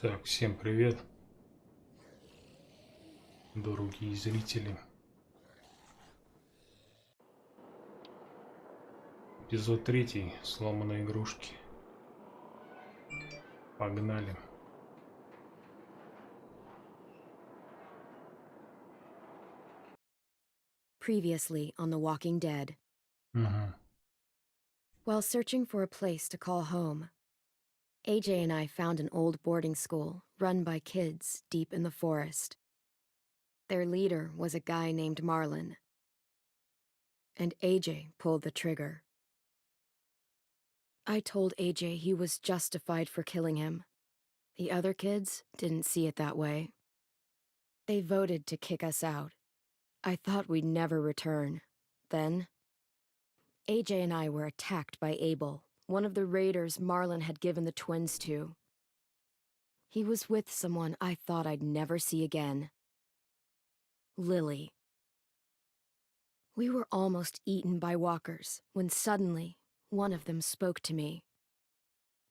Так, всем привет, дорогие зрители. Эпизод 3. Сломанные игрушки. Погнали. Previously on The Walking Dead. Угу. While searching for a place to call home, AJ and I found an old boarding school run by kids deep in the forest. Their leader was a guy named Marlon, and AJ pulled the trigger. I told AJ he was justified for killing him. The other kids didn't see it that way. They voted to kick us out. I thought we'd never return. Then, AJ and I were attacked by Abel, one of the raiders Marlon had given the twins to. He was with someone I thought I'd never see again. Lily. We were almost eaten by walkers when suddenly one of them spoke to me.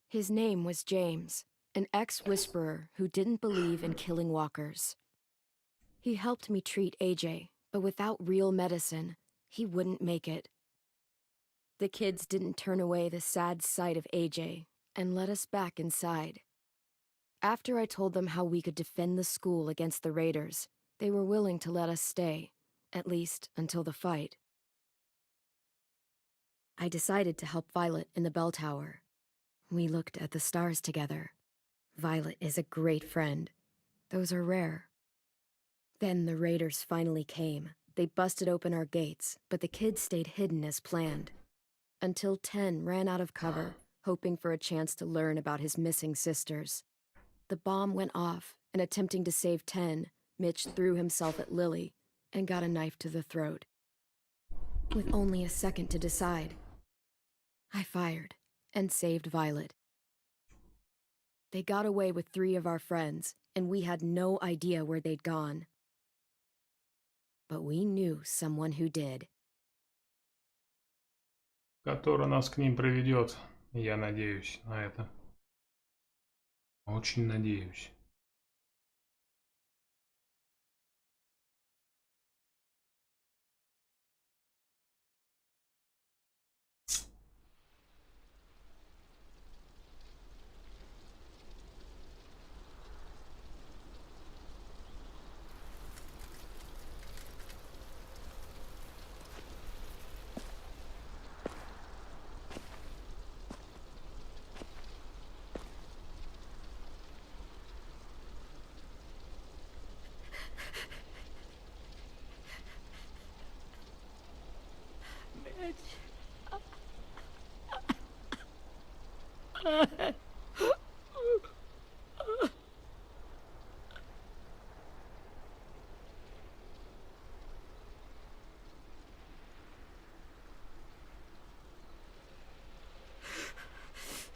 His name was James, an ex-whisperer who didn't believe in killing walkers. He helped me treat AJ, but without real medicine, he wouldn't make it. The kids didn't turn away the sad sight of AJ and let us back inside. After I told them how we could defend the school against the raiders, they were willing to let us stay, at least until the fight. I decided to help Violet in the bell tower. We looked at the stars together. Violet is a great friend. Those are rare. Then the raiders finally came. They busted open our gates, but the kids stayed hidden as planned. Until 10 ran out of cover, hoping for a chance to learn about his missing sisters. The bomb went off, and attempting to save 10, Mitch threw himself at Lily and got a knife to the throat. With only a second to decide, I fired and saved Violet. They got away with 3 of our friends, and we had no idea where they'd gone. But we knew someone who did. Который нас к ним приведет. Я надеюсь на это. Очень надеюсь.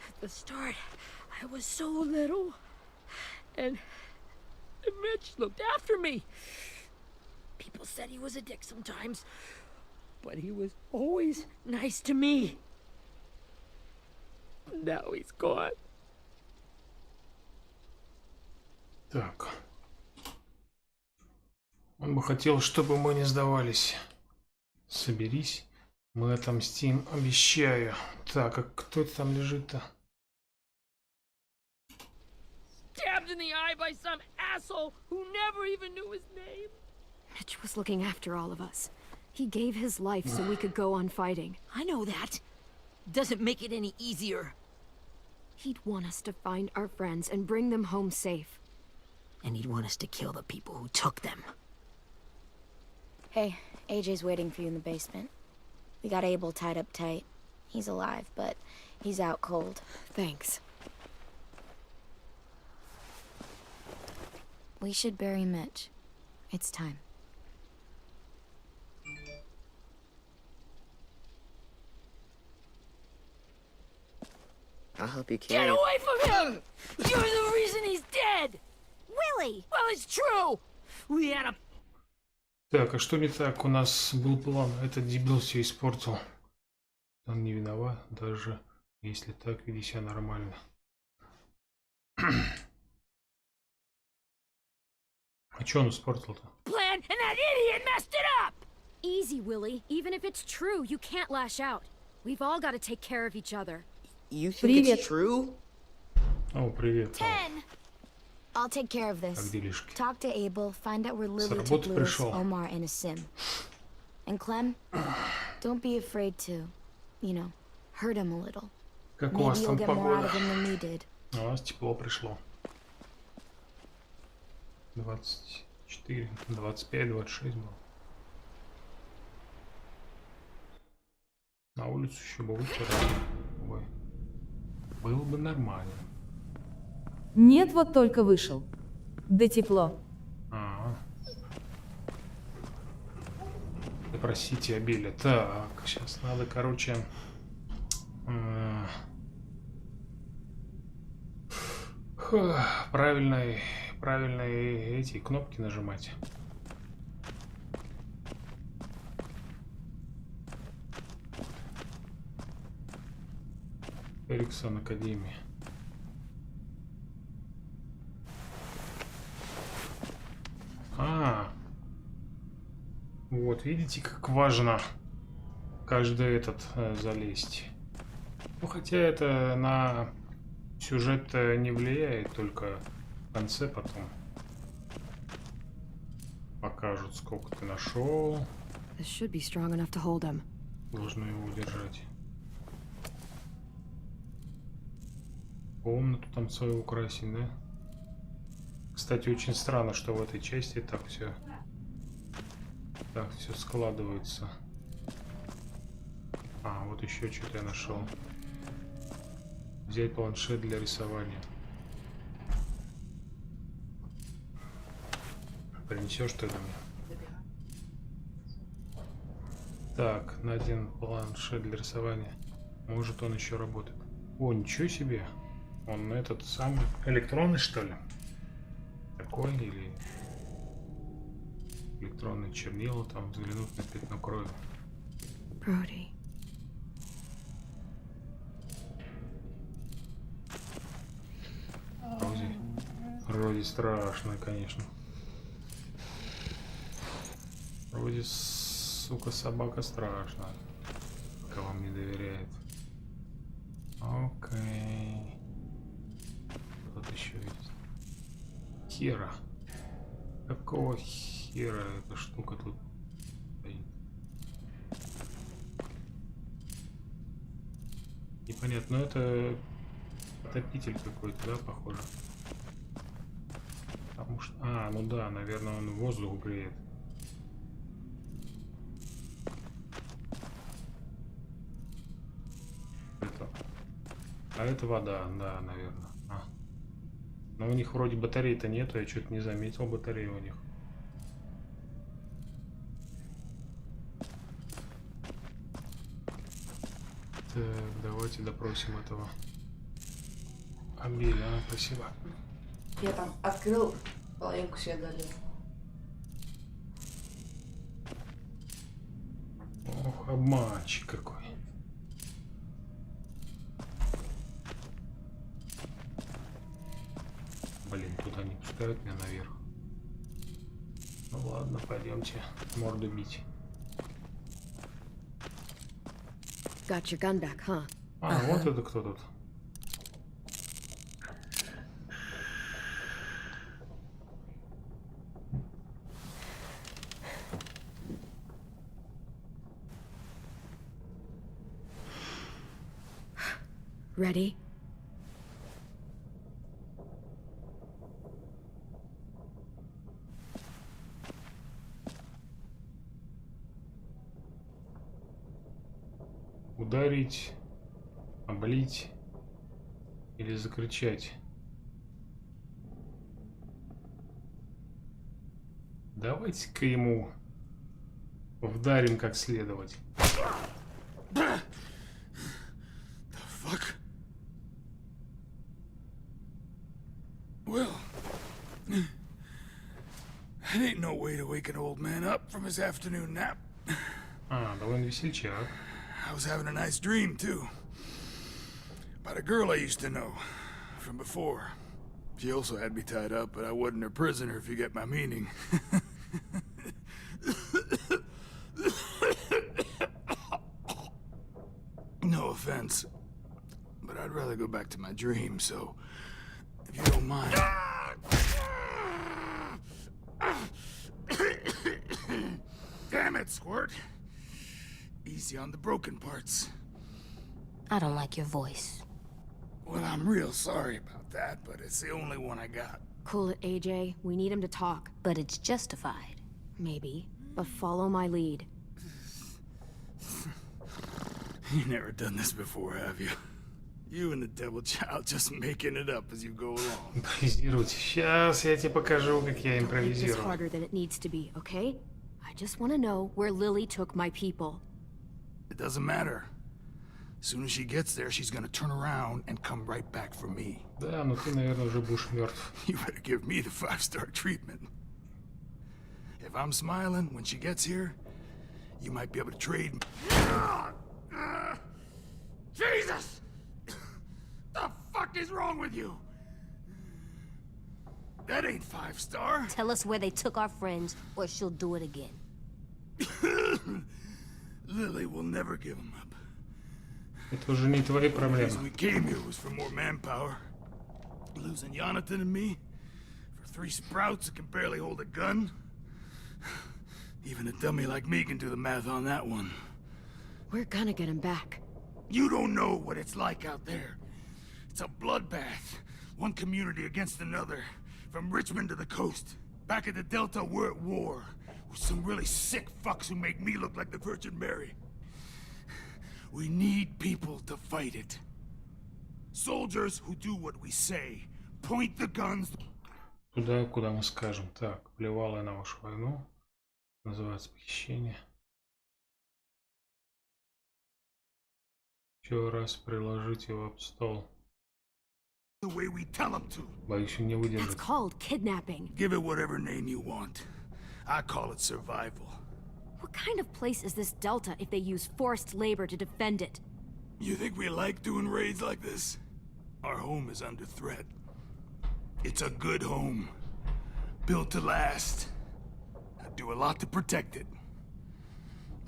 At the start, I was so little, and Mitch looked after me. People said he was a dick sometimes, but he was always nice to me. Now he's gone. Так. Он бы хотел, чтобы мы не сдавались. Соберись. Мы отомстим, обещаю. Так, а кто это там лежит-то? Stabbed in the eye by some asshole who never even knew his name. Mitch was looking after all of us. He gave his life so we could go on fighting. I know that. Doesn't make it any easier. He'd want us to find our friends and bring them home safe. And he'd want us to kill the people who took them. Hey, AJ's waiting for you in the basement. We got Abel tied up tight. He's alive, but he's out cold. Thanks. We should bury Mitch. It's time. I'll help you carry Get it. away from him! You're the reason he's dead! Willie! Well, it's true! We had a... Так, а что не так? У нас был план. Этот дебил все испортил. Он не виноват, даже если так, веди себя нормально. А чё он испортил-то? Plan, and that idiot messed it up! Easy, Willie. Even if it's true, you can't lash out. We've all got to take care of each other. You think it's true? О, привет. I'll take care of Как this. делишки? Talk to Abel, find out where Lily took работы Lewis, пришел. Omar, and a sim. And Clem, don't be afraid to, you know, hurt him a little. Как у Maybe вас you'll там get more out погода? of him than we did. У нас тепло пришло. 24, 25, 26 было. На улицу еще бы выйти. Ой. Было бы нормально. Нет, вот только вышел. Да тепло. Ага. Допросите обилие. Так, сейчас надо, короче... правильные эти кнопки нажимать. Эриксон Академия. Вот, видите, как важно каждый этот залезть. Ну, хотя это на сюжет не влияет, только в конце потом покажут, сколько ты нашел. This should be strong enough to hold him. Должны его удержать. Комнату там свою украсить, да? Кстати, очень странно, что в этой части так все складывается. А, вот еще что-то я нашел. Взять планшет для рисования. Принесешь ты мне? Так, на один планшет для рисования. Может, он еще работает. О, ничего себе. Он этот самый электронный, что ли? Такой или электронные чернила, там взглянуть на пятно крови. Brody. Рози страшно, конечно. Рози, сука, собака страшная. Пока вам не доверяет. Окей. Тут еще есть. Хера. Какого хера эта штука тут стоит? Непонятно, но это отопитель какой-то, да, похоже? Потому что... А, ну да, наверное, он воздух греет. Это... А это вода, да, наверное. А. Но у них вроде батареи-то нету, я что-то не заметил батареи у них. Так, давайте допросим этого Амбеля, спасибо. Я там открыл, половинку себе долил. Ох, обманщик какой. Блин, тут они пускают меня наверх. Ну ладно, пойдемте морду бить. Got your gun back, huh? А, вот это кто тут? Ready? Ударить, облить или закричать. Давайте-ка ему вдарим как следовать. Fuck. Well, that ain't no way to wake an old man up from his afternoon nap. А, довольно весельчак. I was having a nice dream, too. About a girl I used to know from before. She also had me tied up, but I wasn't her prisoner, if you get my meaning. No offense, but I'd rather go back to my dream, so if you don't mind. Damn it, Squirt. Easy on the broken parts. I don't like your voice. Well, I'm real sorry about that, but it's the only one I got. Cool it, AJ. We need him to talk. But it's justified. Maybe. But follow my lead. You've never done this before, have you? You and the devil child just making it up as you go along. Импровизируйте. Сейчас я тебе покажу, как я Don't make this импровизирую. harder than it needs to be, okay? I just want to know where Lily took my people. It doesn't matter. As soon as she gets there, she's gonna turn around and come right back for me. Да, но ты, наверное, уже будешь мертв. You better give me the 5-star treatment. If I'm smiling when she gets here, you might be able to trade. Jesus! The fuck is wrong with you? That ain't 5-star. Tell us where they took our friends, or she'll do it again. Lily will never give them up. Это уже не твои The проблемы. reason we came here was for more manpower. Losing Jonathan and me for 3 sprouts that can barely hold a gun. Even a dummy like me can do the math on that one. We're gonna get him back. You don't know what it's like out there. It's a bloodbath. One community against another. From Richmond to the coast. Back at the Delta, we're at war. With some really sick fucks who make me look like the Virgin Mary. We need people to fight it. Soldiers who do what we say. Point the guns. Туда, куда мы скажем. Так, плевал я на вашу войну. Называется похищение. Еще раз приложить его об стол. The way we tell them to. Боюсь, он не That's выдержит. called kidnapping. Give it whatever name you want. I call it survival. What kind of place is this Delta if they use forced labor to defend it? You think we like doing raids like this? Our home is under threat. It's a good home. Built to last. I do a lot to protect it.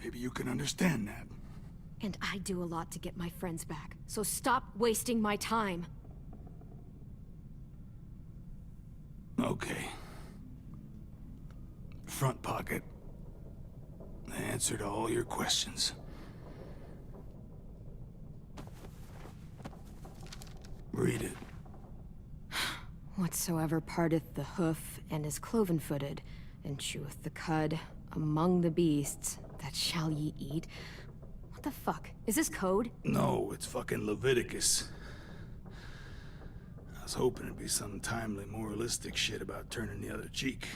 Maybe you can understand that. And I do a lot to get my friends back. So stop wasting my time. Okay. Front pocket. The answer to all your questions. Read it. Whatsoever parteth the hoof and is cloven-footed, and cheweth the cud among the beasts, that shall ye eat. What the fuck? Is this code? No, it's fucking Leviticus. I was hoping it'd be some timely, moralistic shit about turning the other cheek.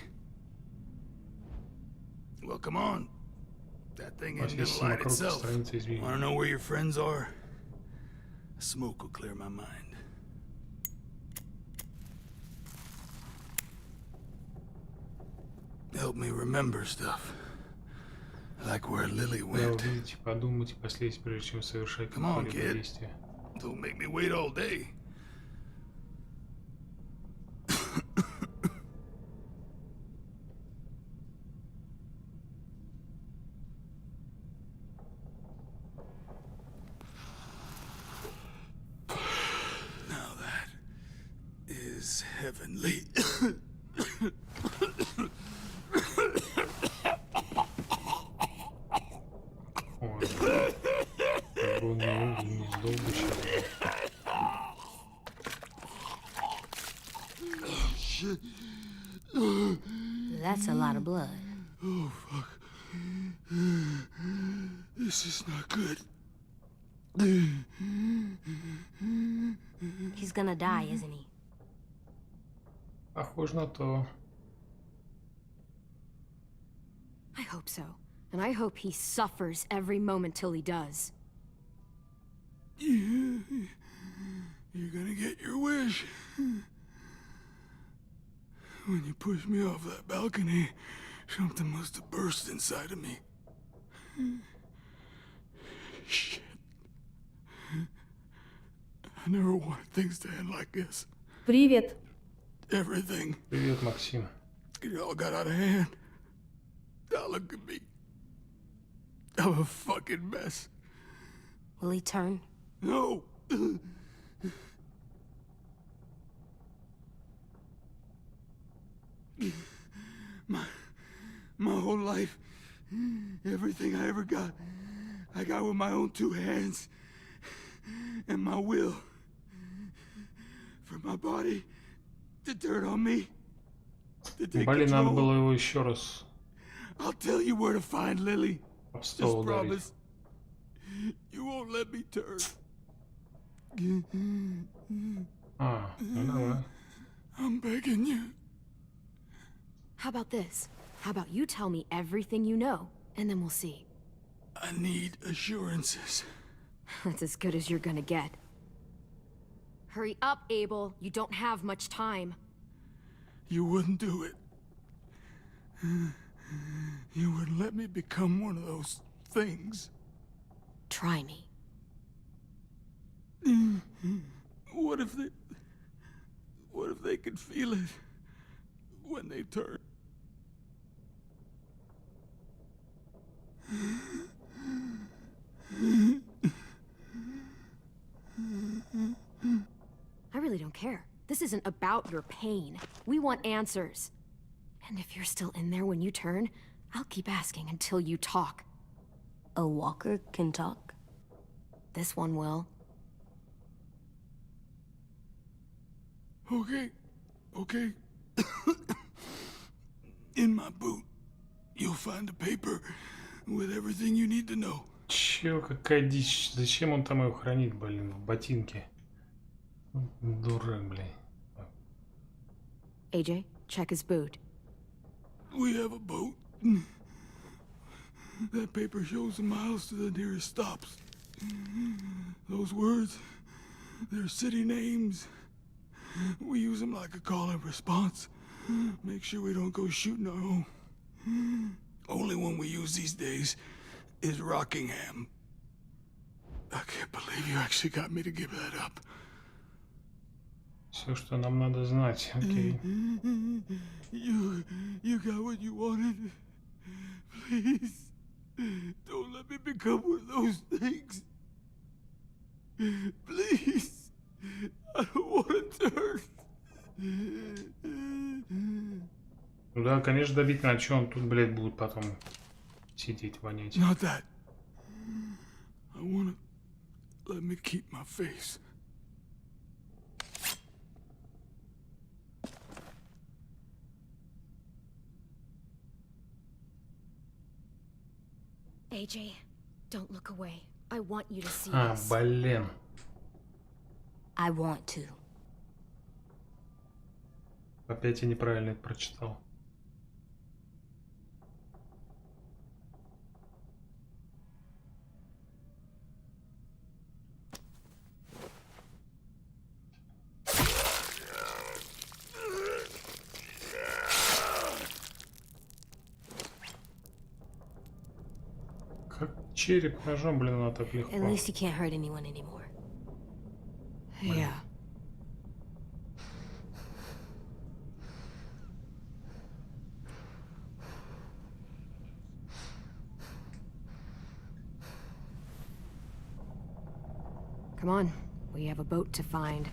Well, come on. That thing У нас ain't есть gonna light самокрутка, itself. страница изменений. Wanna know where your friends are? Smoke will clear my mind. Help me remember stuff. Like where Lily Да, went. увидите, подумайте, последовать, прежде чем совершать Come on, какое-либо kid. действие. Don't make me wait all day. Now that is heavenly. Ой, как бы он не сдох бы сейчас. That's a lot of blood. Oh, fuck. This is not good. He's gonna die, isn't he? Похоже на то. I hope so. And I hope he suffers every moment till he does. You're gonna get your wish. When you pushed me off that balcony, something must have burst inside of me. Shit. I never wanted things to end like this. Привет. everything. Привет, Максим. It all got out of hand. Now look at me. I'm a fucking mess. Will he turn? No. My whole life, everything I ever got, I got with my own two hands and my will. For my body to turn on me, to take Блин, надо было control. его еще раз I'll tell you where to find Lily. об Just стол ударить. promise you won't let me turn. А, ну давай. I'm begging you. How about this? How about you tell me everything you know, and then we'll see. I need assurances. That's as good as you're gonna get. Hurry up, Abel. You don't have much time. You wouldn't do it. You wouldn't let me become one of those things. Try me. What if they could feel it when they turn? I really don't care. This isn't about your pain. We want answers. And if you're still in there when you turn, I'll keep asking until you talk. A walker can talk? This one will. Okay. In my boot, you'll find a paper with everything you need to know. Чё, какая дичь? Зачем он там ее хранит, блин, в ботинке? Дурак, блин. AJ, check his boot. We have a boat. That paper shows the miles to the nearest stops. Those words, they're city names. We use them like a call and response. Make sure we don't go shooting our own. Only one we use these days is Rockingham. I can't believe you actually got me to give that up. Все, что нам надо знать, окей. You got what you wanted. Please, don't let me become one of those things. Please, I don't want to turn. Ну да, конечно, добить надо, что он тут, блядь, будет потом сидеть, вонять. Not that. I wanna let me keep my face. AJ, don't look away. I want you to see А, this. блин. I want to. Опять я неправильно это прочитал. Как череп ножом, блин, она так легко. At least he can't hurt anyone anymore. Yeah. Come on, we have a boat to find.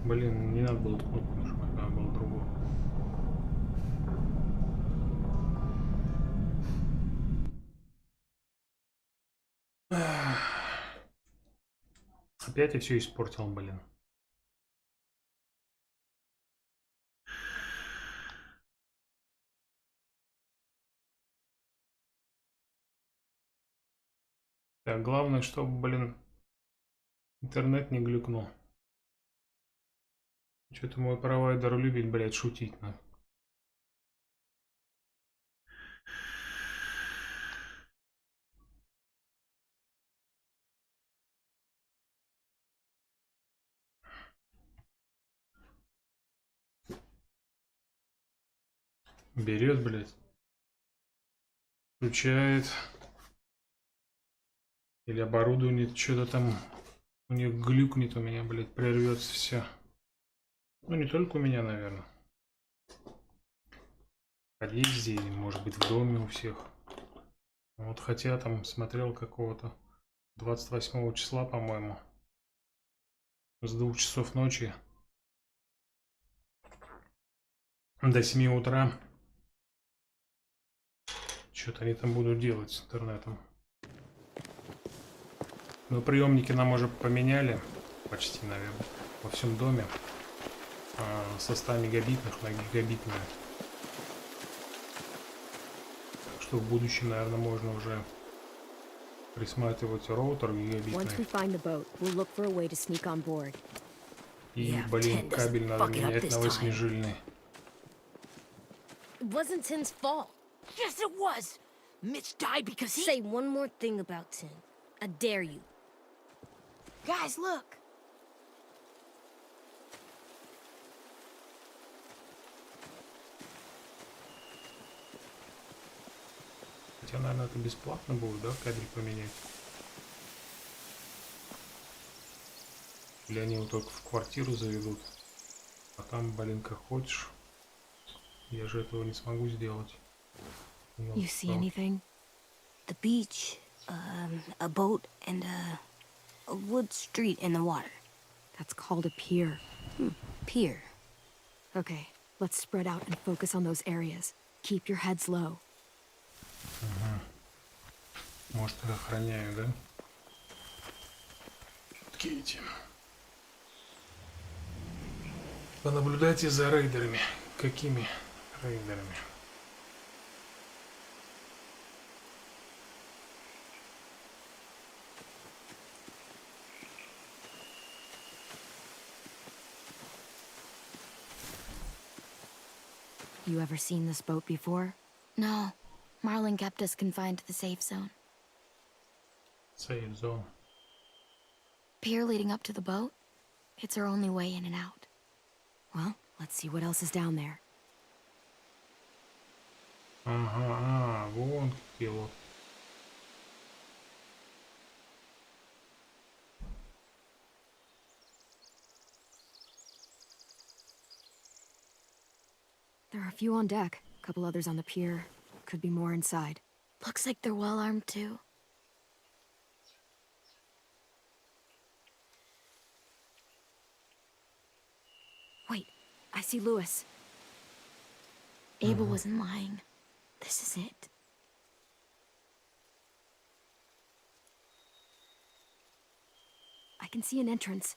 Блин, не надо было эту кнопку нажимать, надо было другую. Опять я все испортил, блин. Так, главное, чтобы, блин, интернет не глюкнул. Что-то мой провайдер любит, блядь, шутить, на. Берет, блядь. Включает. Или оборудование что-то там У нее глюкнет, у меня, блядь, прервется все. Ну, не только у меня, наверное. В подъезде, или, может быть, в доме у всех. Вот, хотя там смотрел какого-то 28 числа, по-моему. С 2 часов ночи до 7 утра. Что-то они там будут делать с интернетом. Но приемники нам уже поменяли. Почти, наверное. Во всем доме. Со 100 мегабитных на гигабитные. Так что в будущем, наверное, можно уже присматривать роутер гигабитный. И, блин, кабель надо менять на 8-жильный. It wasn't Tin's fault. Yes, it was. Mitch died because he... Say one more thing about Tin. I dare you. Guys, look. Хотя, наверное, это бесплатно будет, да, кабель поменять? Или они его только в квартиру заведут? А там, блин, как хочешь. Я же этого не смогу сделать. You see anything? The beach, a boat, and a wood street in the water. That's called a pier. Pier. Okay, let's spread out and focus on those areas. Keep your heads low. Может, их охраняю, да? Кейти. Понаблюдайте за рейдерами. Какими рейдерами? You ever seen this boat before? No. Marlon kept us confined to the safe zone. Safe zone. Pier leading up to the boat? It's our only way in and out. Well, let's see what else is down there. Ага, вон какие вот. There are a few on deck, a couple others on the pier. Could be more inside. Looks like they're well armed too. Wait, I see Lewis. Abel wasn't lying. This is it. I can see an entrance.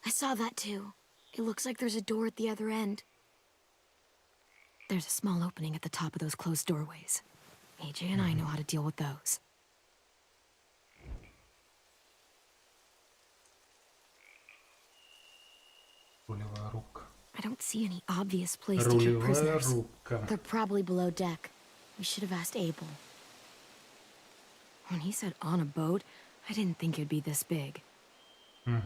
I saw that too. It looks like there's a door at the other end. There's a small opening at the top of those closed doorways. AJ and I know how to deal with those. Рулевая рука. I don't see any obvious place to keep Рулевая prisoners. рука. They're probably below deck. We should have asked Abel. When he said on a boat, I didn't think it'd be this big. Ну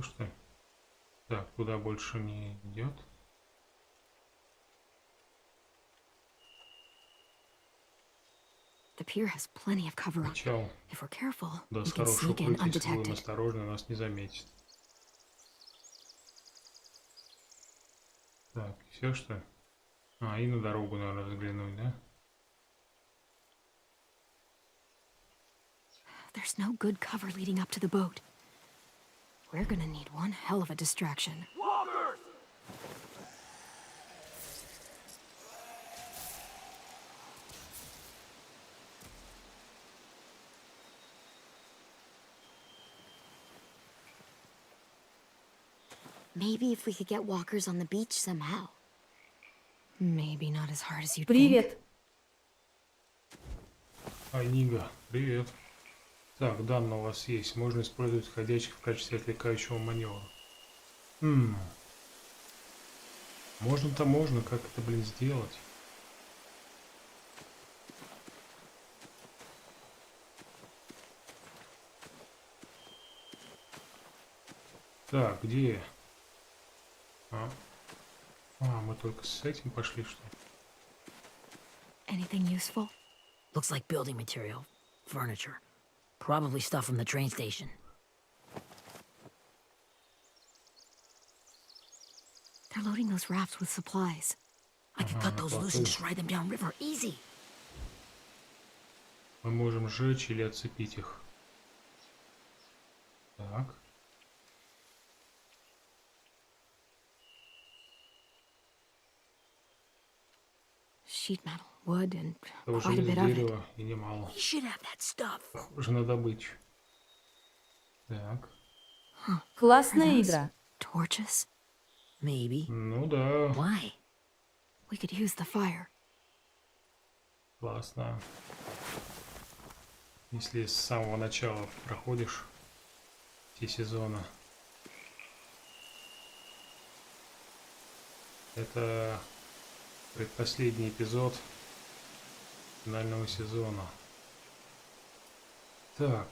что? Так, туда больше не идет. The pier has plenty of cover up. Начал. If we're careful, Да, we с can хорошего sneak in укрытия, если будем undetected. осторожны, нас не заметит. Так, все что ли? И на дорогу надо взглянуть, да? There's no good cover leading up to the boat. We're gonna need one hell of a distraction. Maybe if we could get walkers on the beach somehow. Maybe not as hard as you'd think. Привет. Нига, привет. Так, данные у вас есть. Можно использовать ходячих в качестве отвлекающего маневра. Можно-то можно, как это, блин, сделать? Так, где? Мы только с этим пошли, что ли? Anything useful? Looks like building material. Furniture. Probably stuff from the train station. They're loading those rafts with supplies. I could cut those loose and just ride them downriver. Easy. Мы можем сжечь или отцепить их. Так. Sheet metal, wood, and Того quite a bit of it. дерева и немало. He should have that stuff. Похоже на добычу. Так. Классная игра. Torches? Maybe. Ну да, Why? We could use the fire. классно. Если с самого начала проходишь все сезоны. Это предпоследний эпизод финального сезона. Так,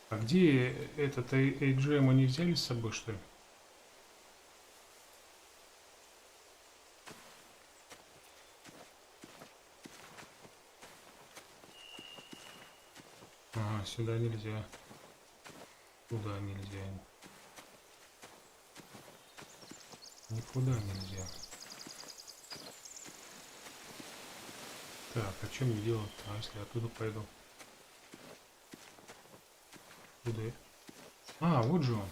а где этот AJ мы не взяли с собой, что ли? Ага, сюда нельзя. Туда нельзя. Никуда нельзя. Так, а что мне делать? А если оттуда пойду? Куда я? А, вот же он.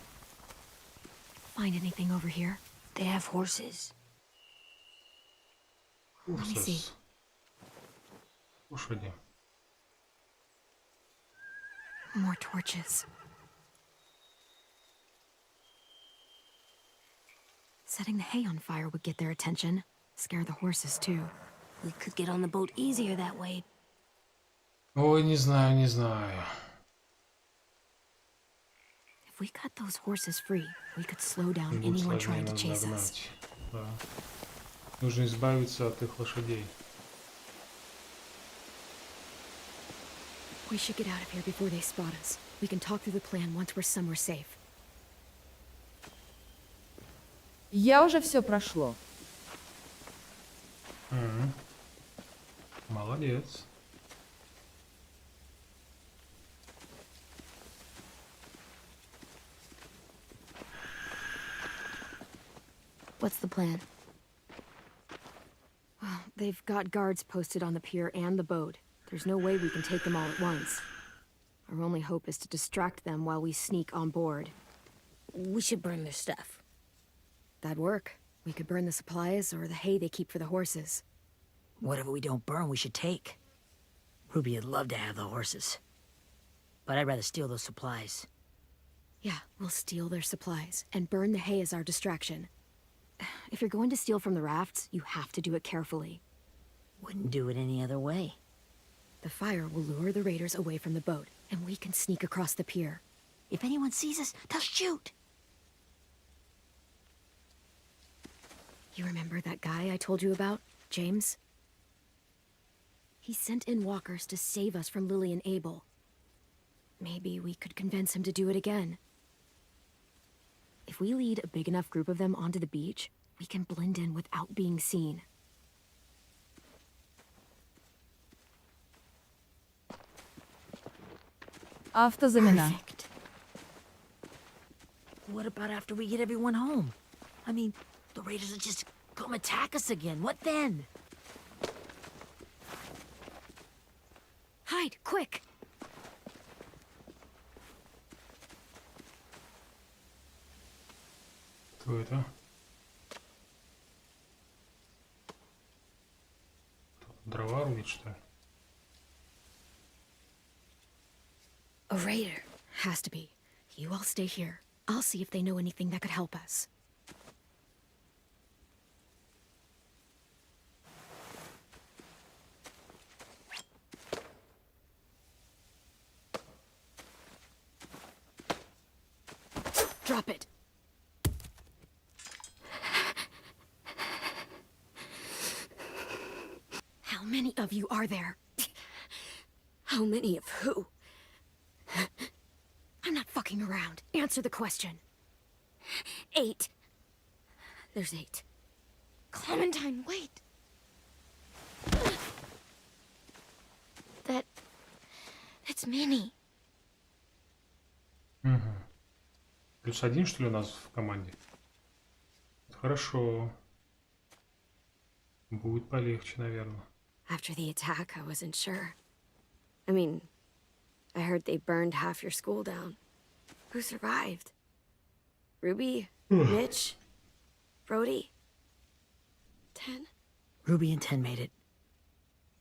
Find anything over here? They have horses. me see. Урсус. Лошади. More torches. Setting the hay on fire would get their attention. Scare the horses too. We could get on the boat easier that way. Ой, не знаю, не знаю. If we cut those horses free, we could slow down Будет anyone сложнее trying to нас chase us. догнать. Да. Нужно избавиться от их лошадей. We should get out of here before they spot us. We can talk through the plan once we're somewhere safe. Я уже все прошло. Молодец. What's the plan? Well, they've got guards posted on the pier and the boat. There's no way we can take them all at once. Our only hope is to distract them while we sneak on board. We should burn their stuff. That'd work. We could burn the supplies or the hay they keep for the horses. Whatever we don't burn, we should take. Ruby would love to have the horses. But I'd rather steal those supplies. Yeah, we'll steal their supplies and burn the hay as our distraction. If you're going to steal from the rafts, you have to do it carefully. Wouldn't do it any other way. The fire will lure the raiders away from the boat, and we can sneak across the pier. If anyone sees us, they'll shoot. You remember that guy I told you about, James? He sent in walkers to save us from Lily and Abel. Maybe we could convince him to do it again. If we lead a big enough group of them onto the beach, we can blend in without being seen. Автозамена. Perfect. What about after we get everyone home? I mean, the raiders will just come attack us again. What then? Hide, quick! Кто это? Дрова рубит, что ли? A raider. Has to be. You all stay here. I'll see if they know anything that could help us. Drop it. How many of you are there? How many of who? I'm not fucking around. Answer the question. 8. There's 8. Clementine, wait. That's Minnie. +1, что ли, у нас в команде? Хорошо. Будет полегче, наверное. After the attack, I wasn't sure. I mean, I heard they burned half your school down. Who survived? Ruby? Mitch? Brody? 10? Ruby and 10 made it.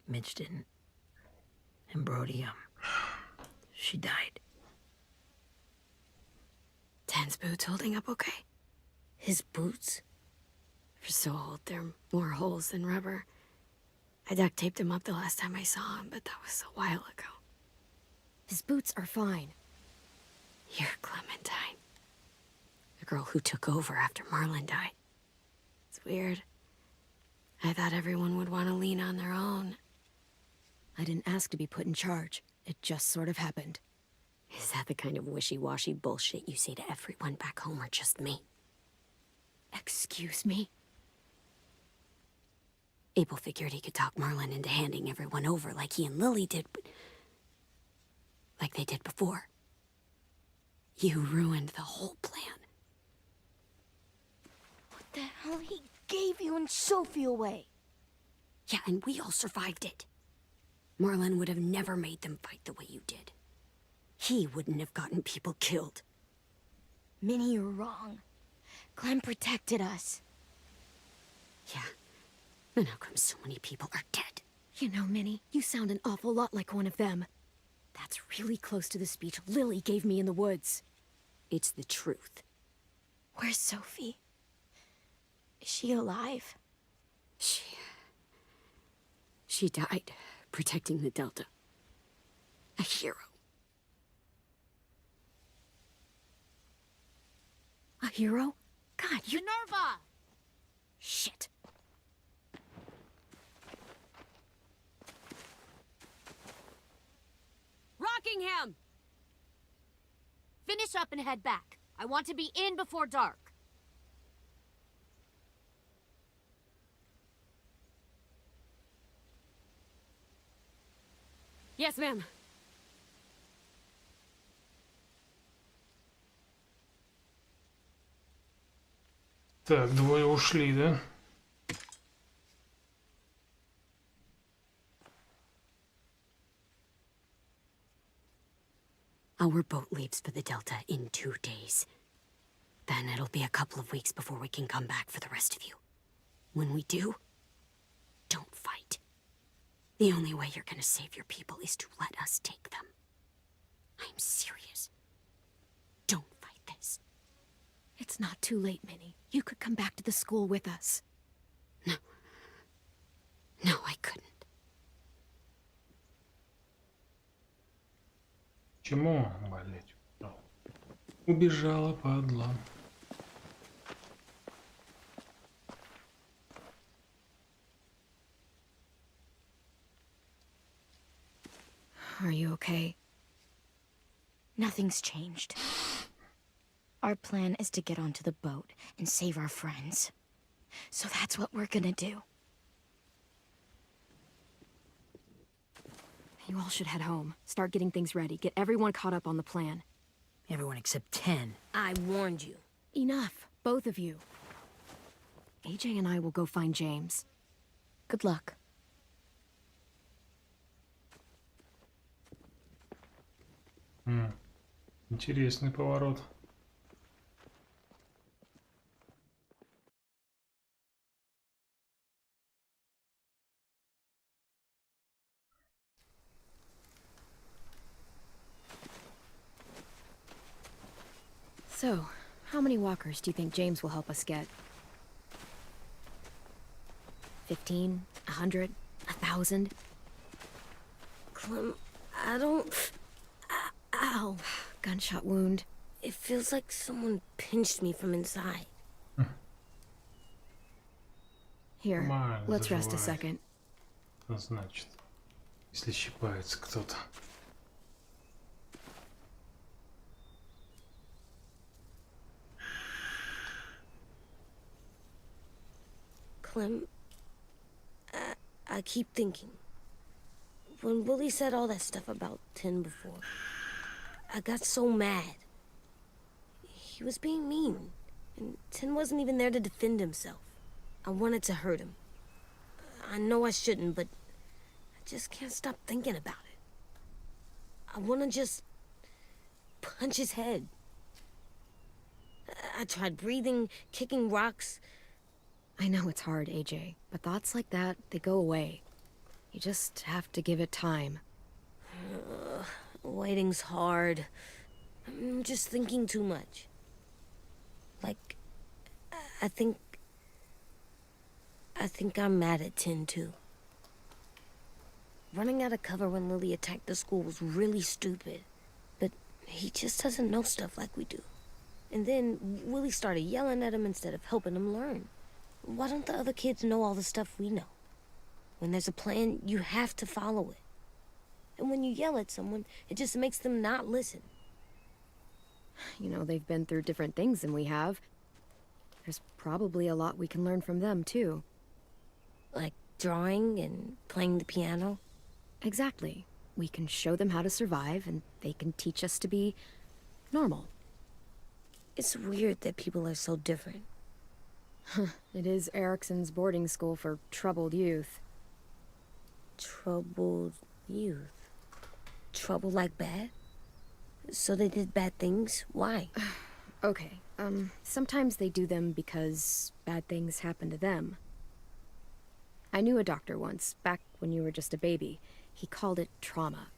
Mitch didn't. And Brody, she died. 10's boots holding up okay? His boots? They're so old, they're more holes than rubber. I duct taped him up the last time I saw him, but that was a while ago. His boots are fine. You're Clementine. The girl who took over after Marlon died. It's weird. I thought everyone would want to lean on their own. I didn't ask to be put in charge. It just sort of happened. Is that the kind of wishy-washy bullshit you say to everyone back home or just me? Excuse me? Abel figured he could talk Marlon into handing everyone over like he and Lily did, but... like they did before. You ruined the whole plan. What the hell? He gave you and Sophie away. Yeah, and we all survived it. Marlon would have never made them fight the way you did. He wouldn't have gotten people killed. Minnie, you're wrong. Clem protected us. Yeah. Then how come so many people are dead? You know, Minnie, you sound an awful lot like one of them. That's really close to the speech Lily gave me in the woods. It's the truth. Where's Sophie? Is she alive? She died protecting the Delta. A hero. A hero? God, you... Minerva! Shit. Rockingham! Finish up and head back. I want to be in before dark. Yes, ma'am. Так, двое ушли, да? Our boat leaves for the Delta in 2 days. Then it'll be a couple of weeks before we can come back for the rest of you. When we do, don't fight. The only way you're gonna save your people is to let us take them. I'm serious. Don't fight this. It's not too late, Minnie. You could come back to the school with us. No. No, I couldn't. Чему, блять? Убежала, падла. Are you okay? Nothing's changed. Our plan is to get onto the boat and save our friends. So that's what we're gonna do. You all should head home. Start getting things ready. Get everyone caught up on the plan. Everyone except 10. I warned you. Enough, both of you. AJ and I will go find James. Good luck. Интересный поворот. So, how many walkers do you think James will help us get? 15? 100? 1,000? Clem, I don't... Ow. Gunshot wound. It feels like someone pinched me from inside. Here, Нормально let's rest a заживает. second. Что значит, если щипается кто-то? Clem, I keep thinking. When Willie said all that stuff about 10 before, I got so mad. He was being mean, and Tin wasn't even there to defend himself. I wanted to hurt him. I know I shouldn't, but I just can't stop thinking about it. I want to just punch his head. I tried breathing, kicking rocks. I know it's hard, AJ, but thoughts like that, they go away. You just have to give it time. Waiting's hard. I'm just thinking too much. Like, I think I'm mad at Tin, too. Running out of cover when Lily attacked the school was really stupid. But he just doesn't know stuff like we do. And then Willie started yelling at him instead of helping him learn. Why don't the other kids know all the stuff we know? When there's a plan, you have to follow it. And when you yell at someone, it just makes them not listen. You know, they've been through different things than we have. There's probably a lot we can learn from them, too. Like drawing and playing the piano? Exactly. We can show them how to survive, and they can teach us to be normal. It's weird that people are so different. It is Erickson's boarding school for troubled youth. Troubled youth? Trouble like bad? So they did bad things? Why? Okay, sometimes they do them because bad things happen to them. I knew a doctor once, back when you were just a baby. He called it trauma.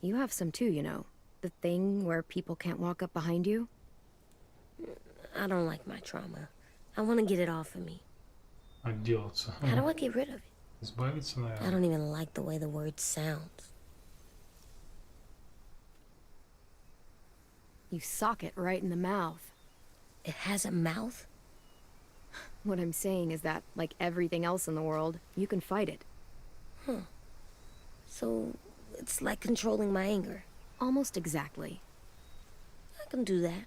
You have some too, you know. The thing where people can't walk up behind you. I don't like my trauma. I want to get it off of me. Отделаться. How do I get rid of it? Избавиться, наверное. I don't even like the way the word sounds. You sock it right in the mouth. It has a mouth? What I'm saying is that, like everything else in the world, you can fight it. Huh. So, it's like controlling my anger. Almost exactly. I can do that.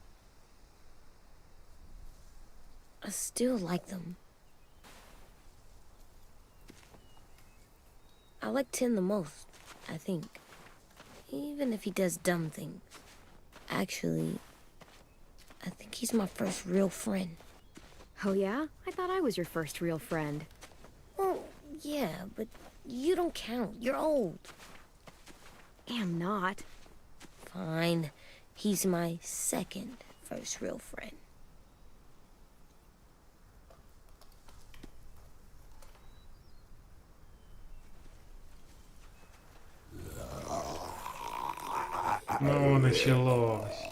I still like them. I like Tin the most, I think. Even if he does dumb things. Actually, I think he's my first real friend. Oh yeah? I thought I was your first real friend. Well, yeah, but you don't count. You're old. Am not. Fine. He's my second first real friend. Ну, началось.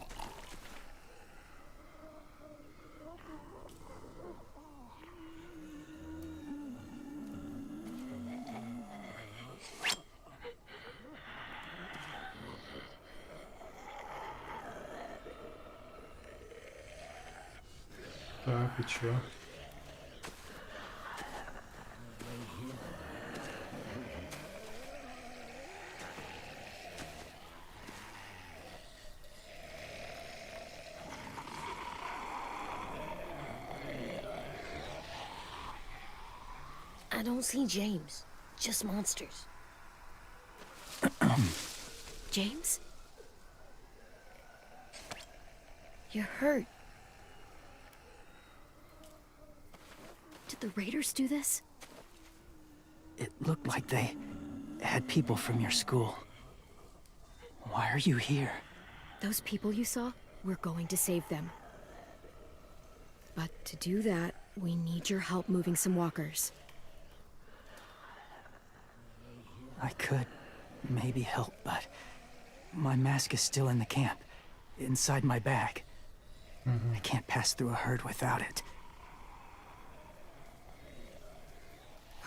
Так, и чё? I don't see James. Just monsters. James? You're hurt. Did the raiders do this? It looked like they had people from your school. Why are you here? Those people you saw, we're going to save them. But to do that, we need your help moving some walkers. I could maybe help, but my mask is still in the camp, inside my bag. I can't pass through a herd without it.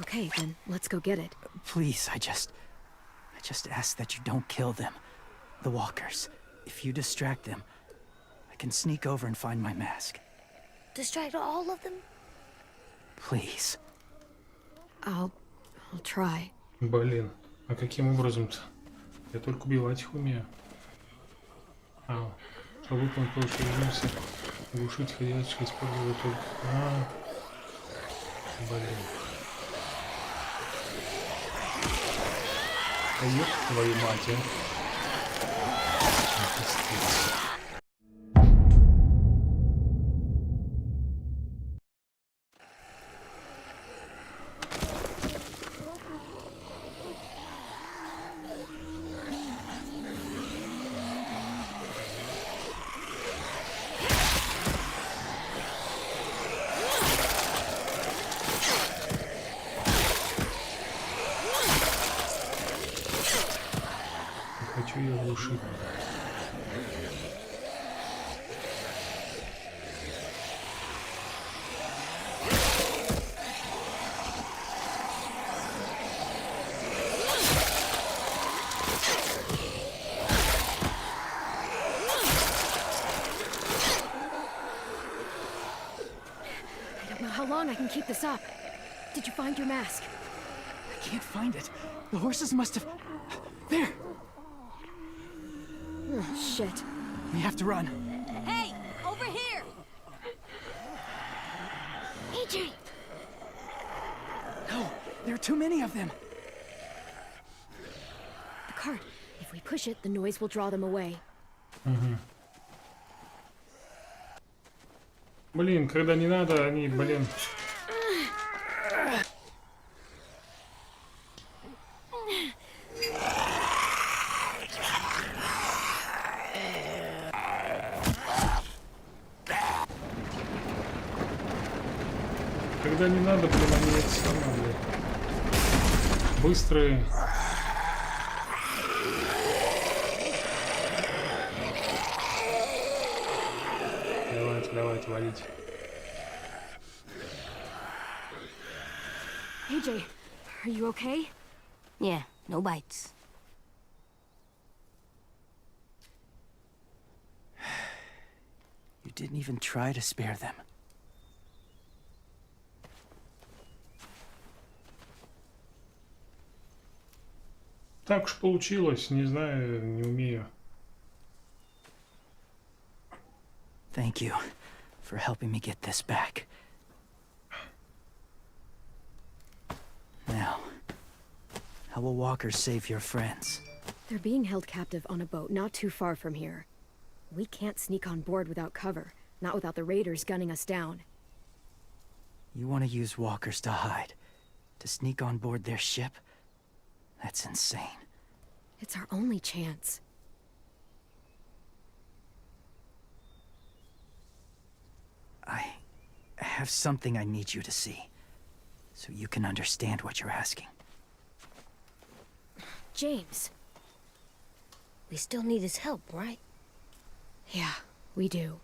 Okay, then let's go get it. Please, I just ask that you don't kill them. The walkers. If you distract them, I can sneak over and find my mask. Distract all of them? Please. I'll try. Блин, а каким образом-то? Я только убивать их умею. А, чтобы выполнить получение миссии, оглушить ходячих, использовать только... Блин. А ёб твою мать, а. хочу ее глушить. How long I can keep this up? Did you find your mask? I can't find it. The horses must have... There! Oh, shit. We have to run. Hey, over here! AJ! No, there are too many of them. The cart. If we push it, the noise will draw them away. Блин, когда не надо, они, блин. Когда не надо, блин, они это самое, блин. Быстрые. Давайте, валите. AJ, are you okay? Yeah, no bites. You didn't even try to spare them. Так уж получилось, не знаю, не умею. Thank you for helping me get this back. Now, how will walkers save your friends? They're being held captive on a boat not too far from here. We can't sneak on board without cover, not without the raiders gunning us down. You want to use walkers to hide, to sneak on board their ship? That's insane. It's our only chance. I have something I need you to see, so you can understand what you're asking. James. We still need his help, right? Yeah, we do.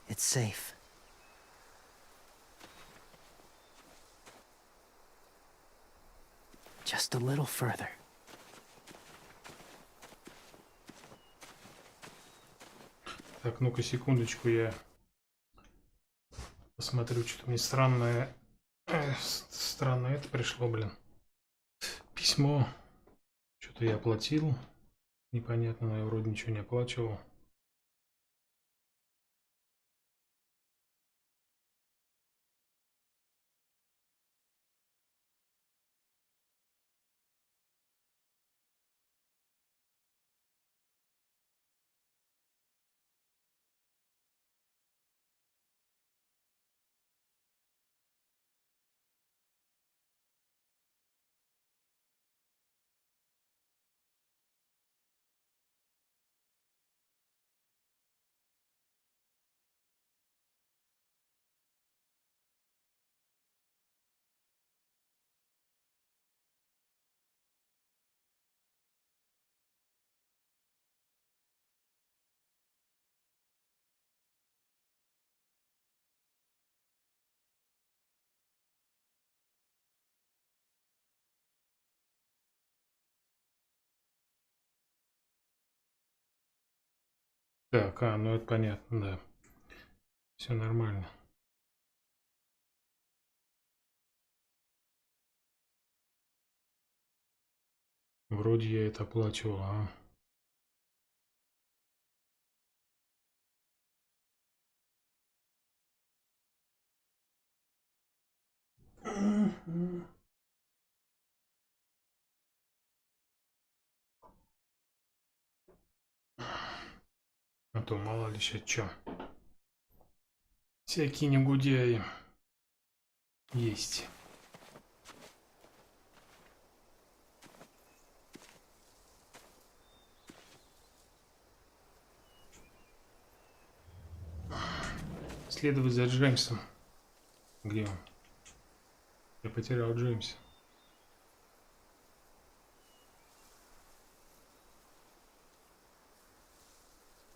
It's safe. Just a little further. Так, ну-ка, секундочку, я посмотрю, что-то мне странное... Странно это пришло, блин. Письмо. Что-то я оплатил. Непонятно, но я вроде ничего не оплачивал. Так, ну это понятно, да. Все нормально. Вроде я это оплачивал, а. А то мало ли сейчас что. Всякие негодяи есть. следовать за Джеймсом. Где он? Я потерял Джеймса.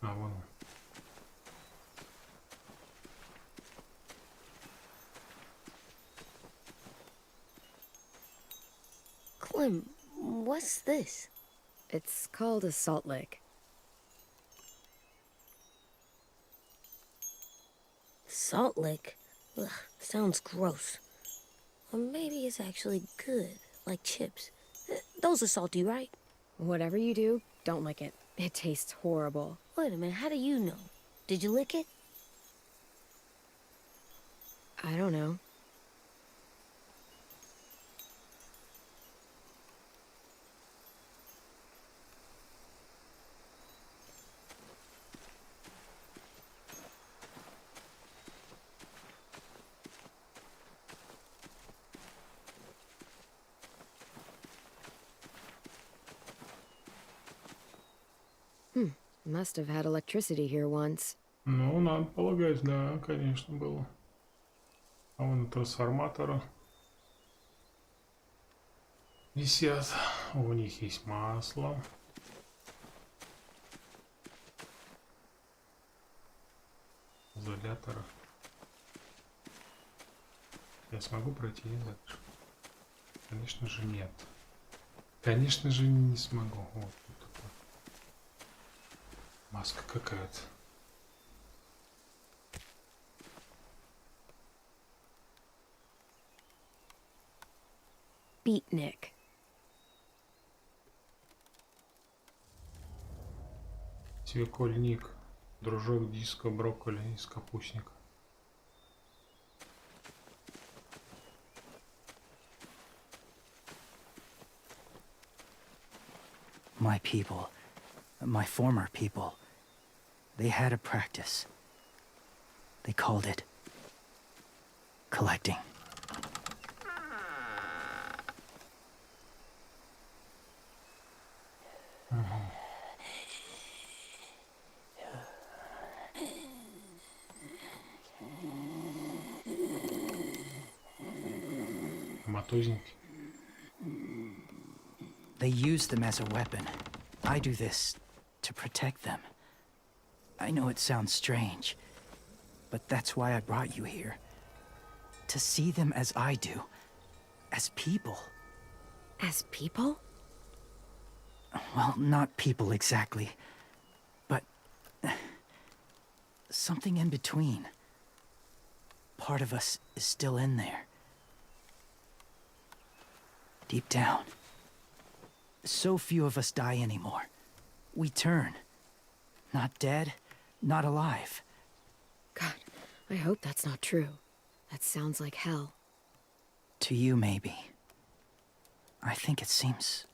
А, вон он. Clem, what's this? It's called a salt lick. Salt lick? Ugh, sounds gross. Or maybe it's actually good, like chips. Those are salty, right? Whatever you do, don't lick it. It tastes horrible. Wait a minute, how do you know? Did you lick it? I don't know. Must have had electricity here once. Ну, надо полагать, да, конечно, было. А вон трансформаторы висят. У них есть масло. Изоляторы. Я смогу пройти дальше? Конечно же нет. Конечно же не смогу. Вот тут такой. Маска какая-то. Beatnik. Свекольник. Дружок диска брокколи из капустника. My people, my former people, they had a practice. They called it collecting. Матозники. They use them as a weapon. I do this to protect them. I know it sounds strange, but that's why I brought you here. To see them as I do, as people. As people? Well, not people exactly, but something in between. Part of us is still in there. Deep down. So few of us die anymore. We turn. Not dead, not alive. God, I hope that's not true. That sounds like hell. To you, maybe. I think it seems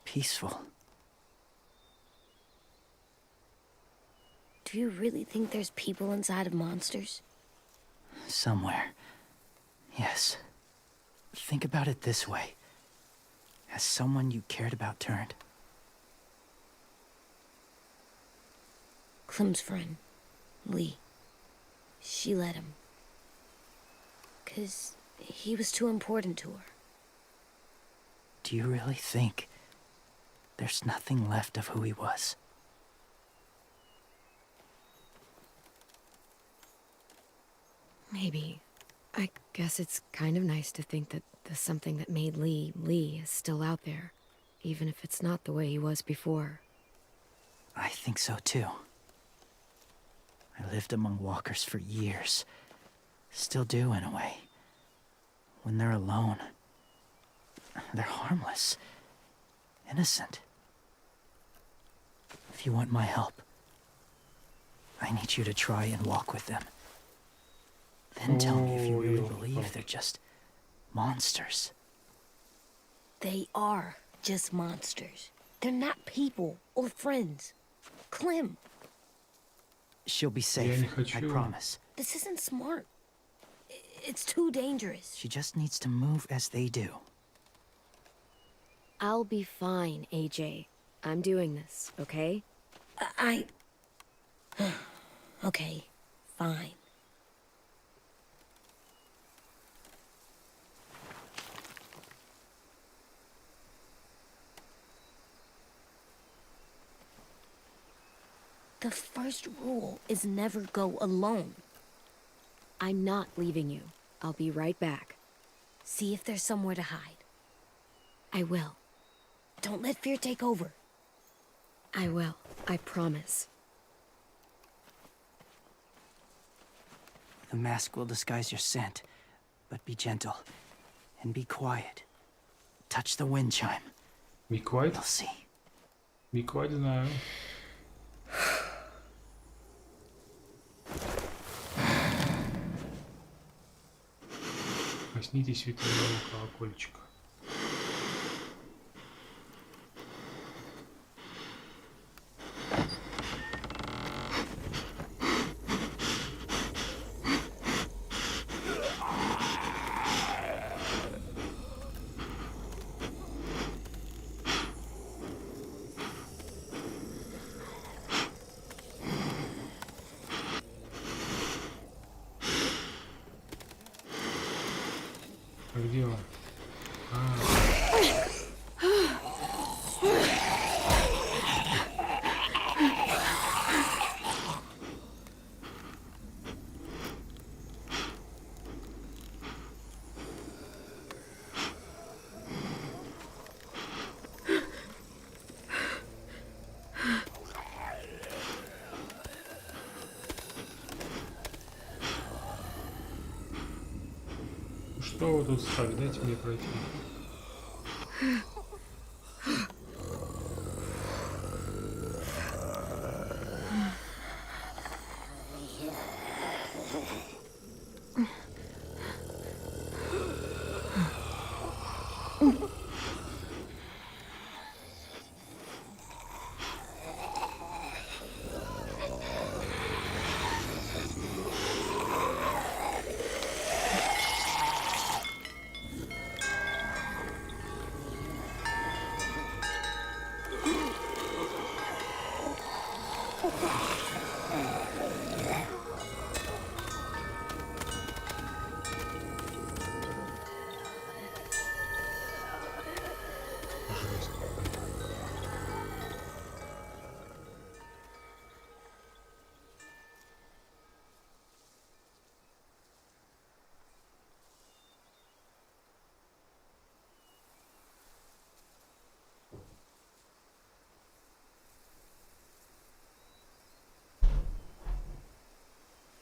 peaceful. Do you really think there's people inside of monsters? Somewhere. Yes. Think about it this way. Has someone you cared about turned? Clem's friend, Lee. She let him. 'Cause he was too important to her. Do you really think there's nothing left of who he was? Maybe. I guess it's kind of nice to think that the something that made Lee, Lee is still out there, even if it's not the way he was before. I think so too. I lived among walkers for years. Still do in a way. When they're alone, they're harmless. Innocent. If you want my help, I need you to try and walk with them. Then tell me if you really believe they're just monsters. They are just monsters. They're not people or friends. Clem. She'll be safe, I promise. This isn't smart. It's too dangerous. She just needs to move as they do. I'll be fine, AJ. I'm doing this, okay? Okay, fine. The first rule is never go alone. I'm not leaving you. I'll be right back. See if there's somewhere to hide. I will. Don't let fear take over. I will. I promise. The mask will disguise your scent, but be gentle and be quiet. Touch the wind chime. Be quiet? You'll see. Be quiet, знаю. Коснитесь ветряного колокольчика. А где он? Что вы тут стали? Дайте мне пройти.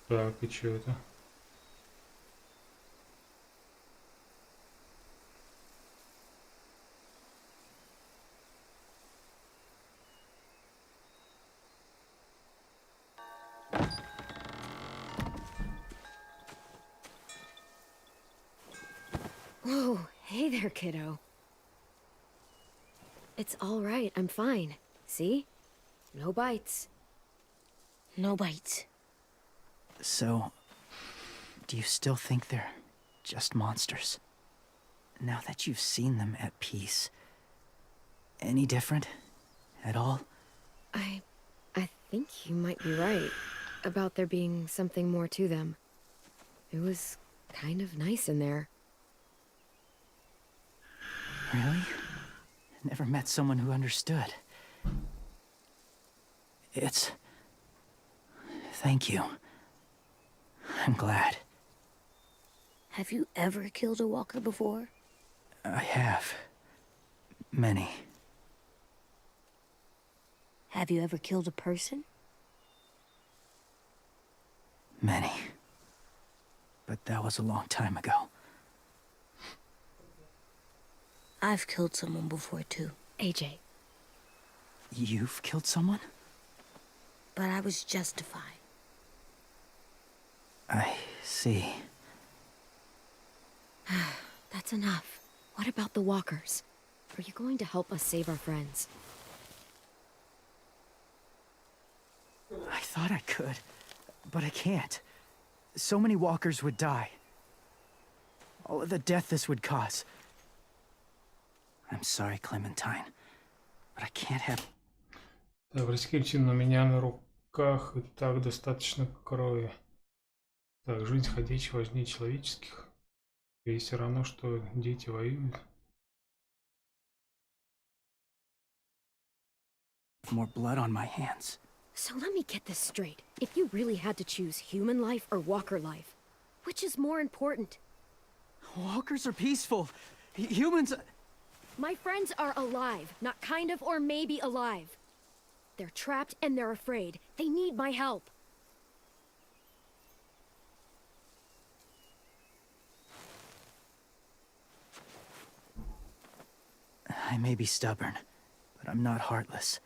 Так, и что это? Whoa, hey there, kiddo. It's all right. I'm fine. See? No bites. No bites. So, do you still think they're just monsters? Now that you've seen them at peace, any different at all? I think you might be right about there being something more to them. It was kind of nice in there. Really? Never met someone who understood. Thank you. I'm glad. Have you ever killed a walker before? I have. Many. Have you ever killed a person? Many. But that was a long time ago. I've killed someone before, too. AJ. You've killed someone? But I was justified. I see. That's enough. What about the walkers? Are you going to help us save our friends? I thought I could, but I can't. So many walkers would die. All of the death this would cause. I'm sorry, Clementine, but I can't have... Так, раскрепчим на меня на руках, и так достаточно крови. Так, жизнь ходячих важнее человеческих. И все равно, что дети воюют. More blood on my hands. So let me get this straight. If you really had to choose human life or walker life, which is more important? Walkers are peaceful. Humans... My friends are alive, not kind of or maybe alive. They're trapped and they're afraid. They need my help. I may be stubborn, but I'm not heartless.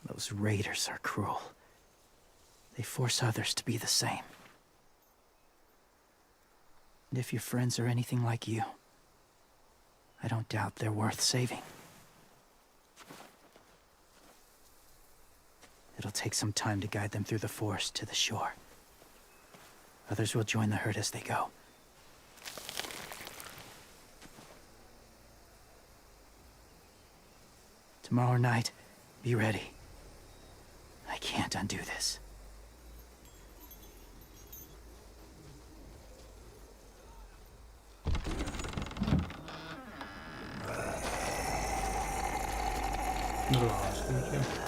Those raiders are cruel. They force others to be the same. And if your friends are anything like you, I don't doubt they're worth saving. It'll take some time to guide them through the forest to the shore. Others will join the herd as they go. Tomorrow night, be ready. I can't undo this. Здравствуйте.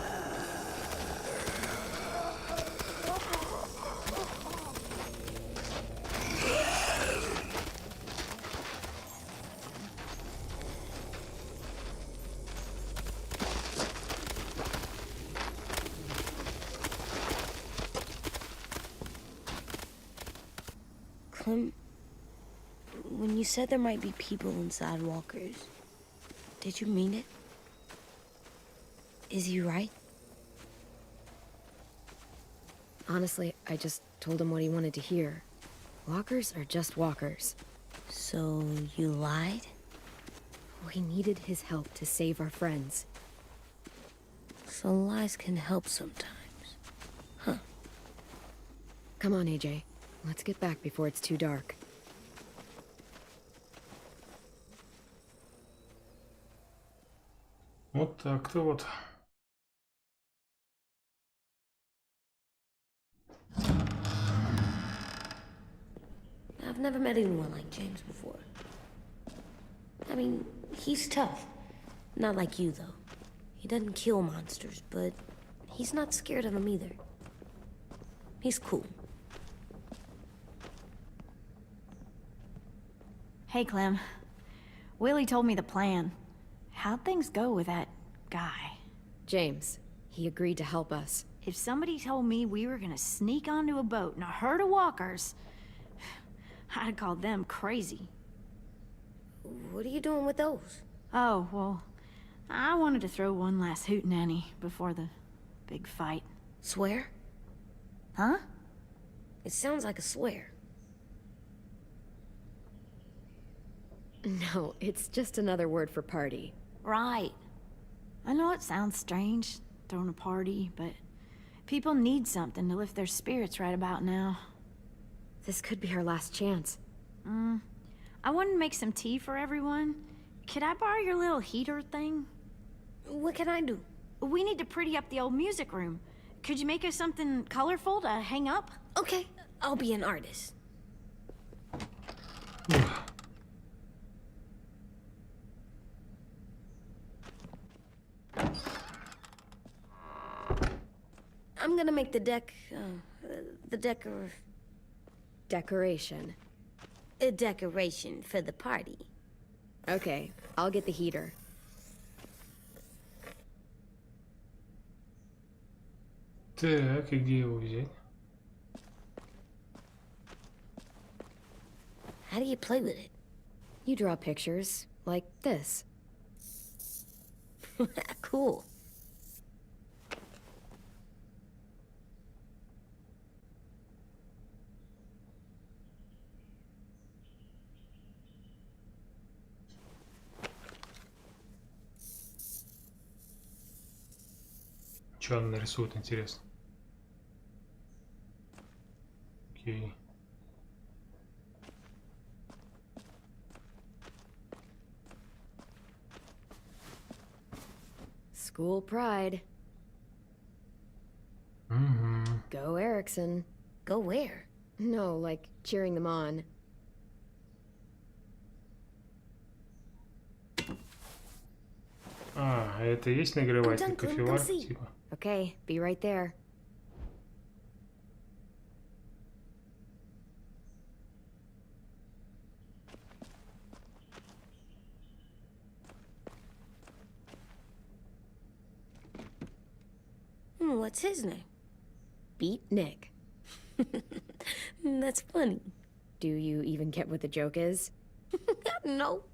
Clem, when you said there might be people inside walkers, did you mean it? Is he right? Honestly, I just told him what he wanted to hear. Walkers are just walkers. So you lied? We needed his help to save our friends. So lies can help sometimes. Huh. Come on, AJ. Let's get back before it's too dark. Вот так-то вот. I've never met anyone like James before. I mean, he's tough. Not like you, though. He doesn't kill monsters, but he's not scared of them either. He's cool. Hey, Clem. Willie told me the plan. How'd things go with that guy? James, he agreed to help us. If somebody told me we were gonna sneak onto a boat in a herd of walkers, I'd call them crazy. What are you doing with those? Oh, well, I wanted to throw one last hootenanny before the big fight. Swear? Huh? It sounds like a swear. No, it's just another word for party. Right. I know it sounds strange, throwing a party, but people need something to lift their spirits right about now. This could be our last chance. I wanted to make some tea for everyone. Could I borrow your little heater thing? What can I do? We need to pretty up the old music room. Could you make us something colorful to hang up? Okay, I'll be an artist. I'm gonna make the Decoration. a decoration for the party. Okay, I'll get the heater. Так, и где его взять? How do you play with it? You draw pictures, like this. Cool. Что он нарисует, интересно? Окей. School pride. Угу. Go Erickson. Go where? No, like cheering them on. А это и есть нагреватель кофеварка, типа? Okay, be right there. What's his name? Beat Nick. That's funny. Do you even get what the joke is? No.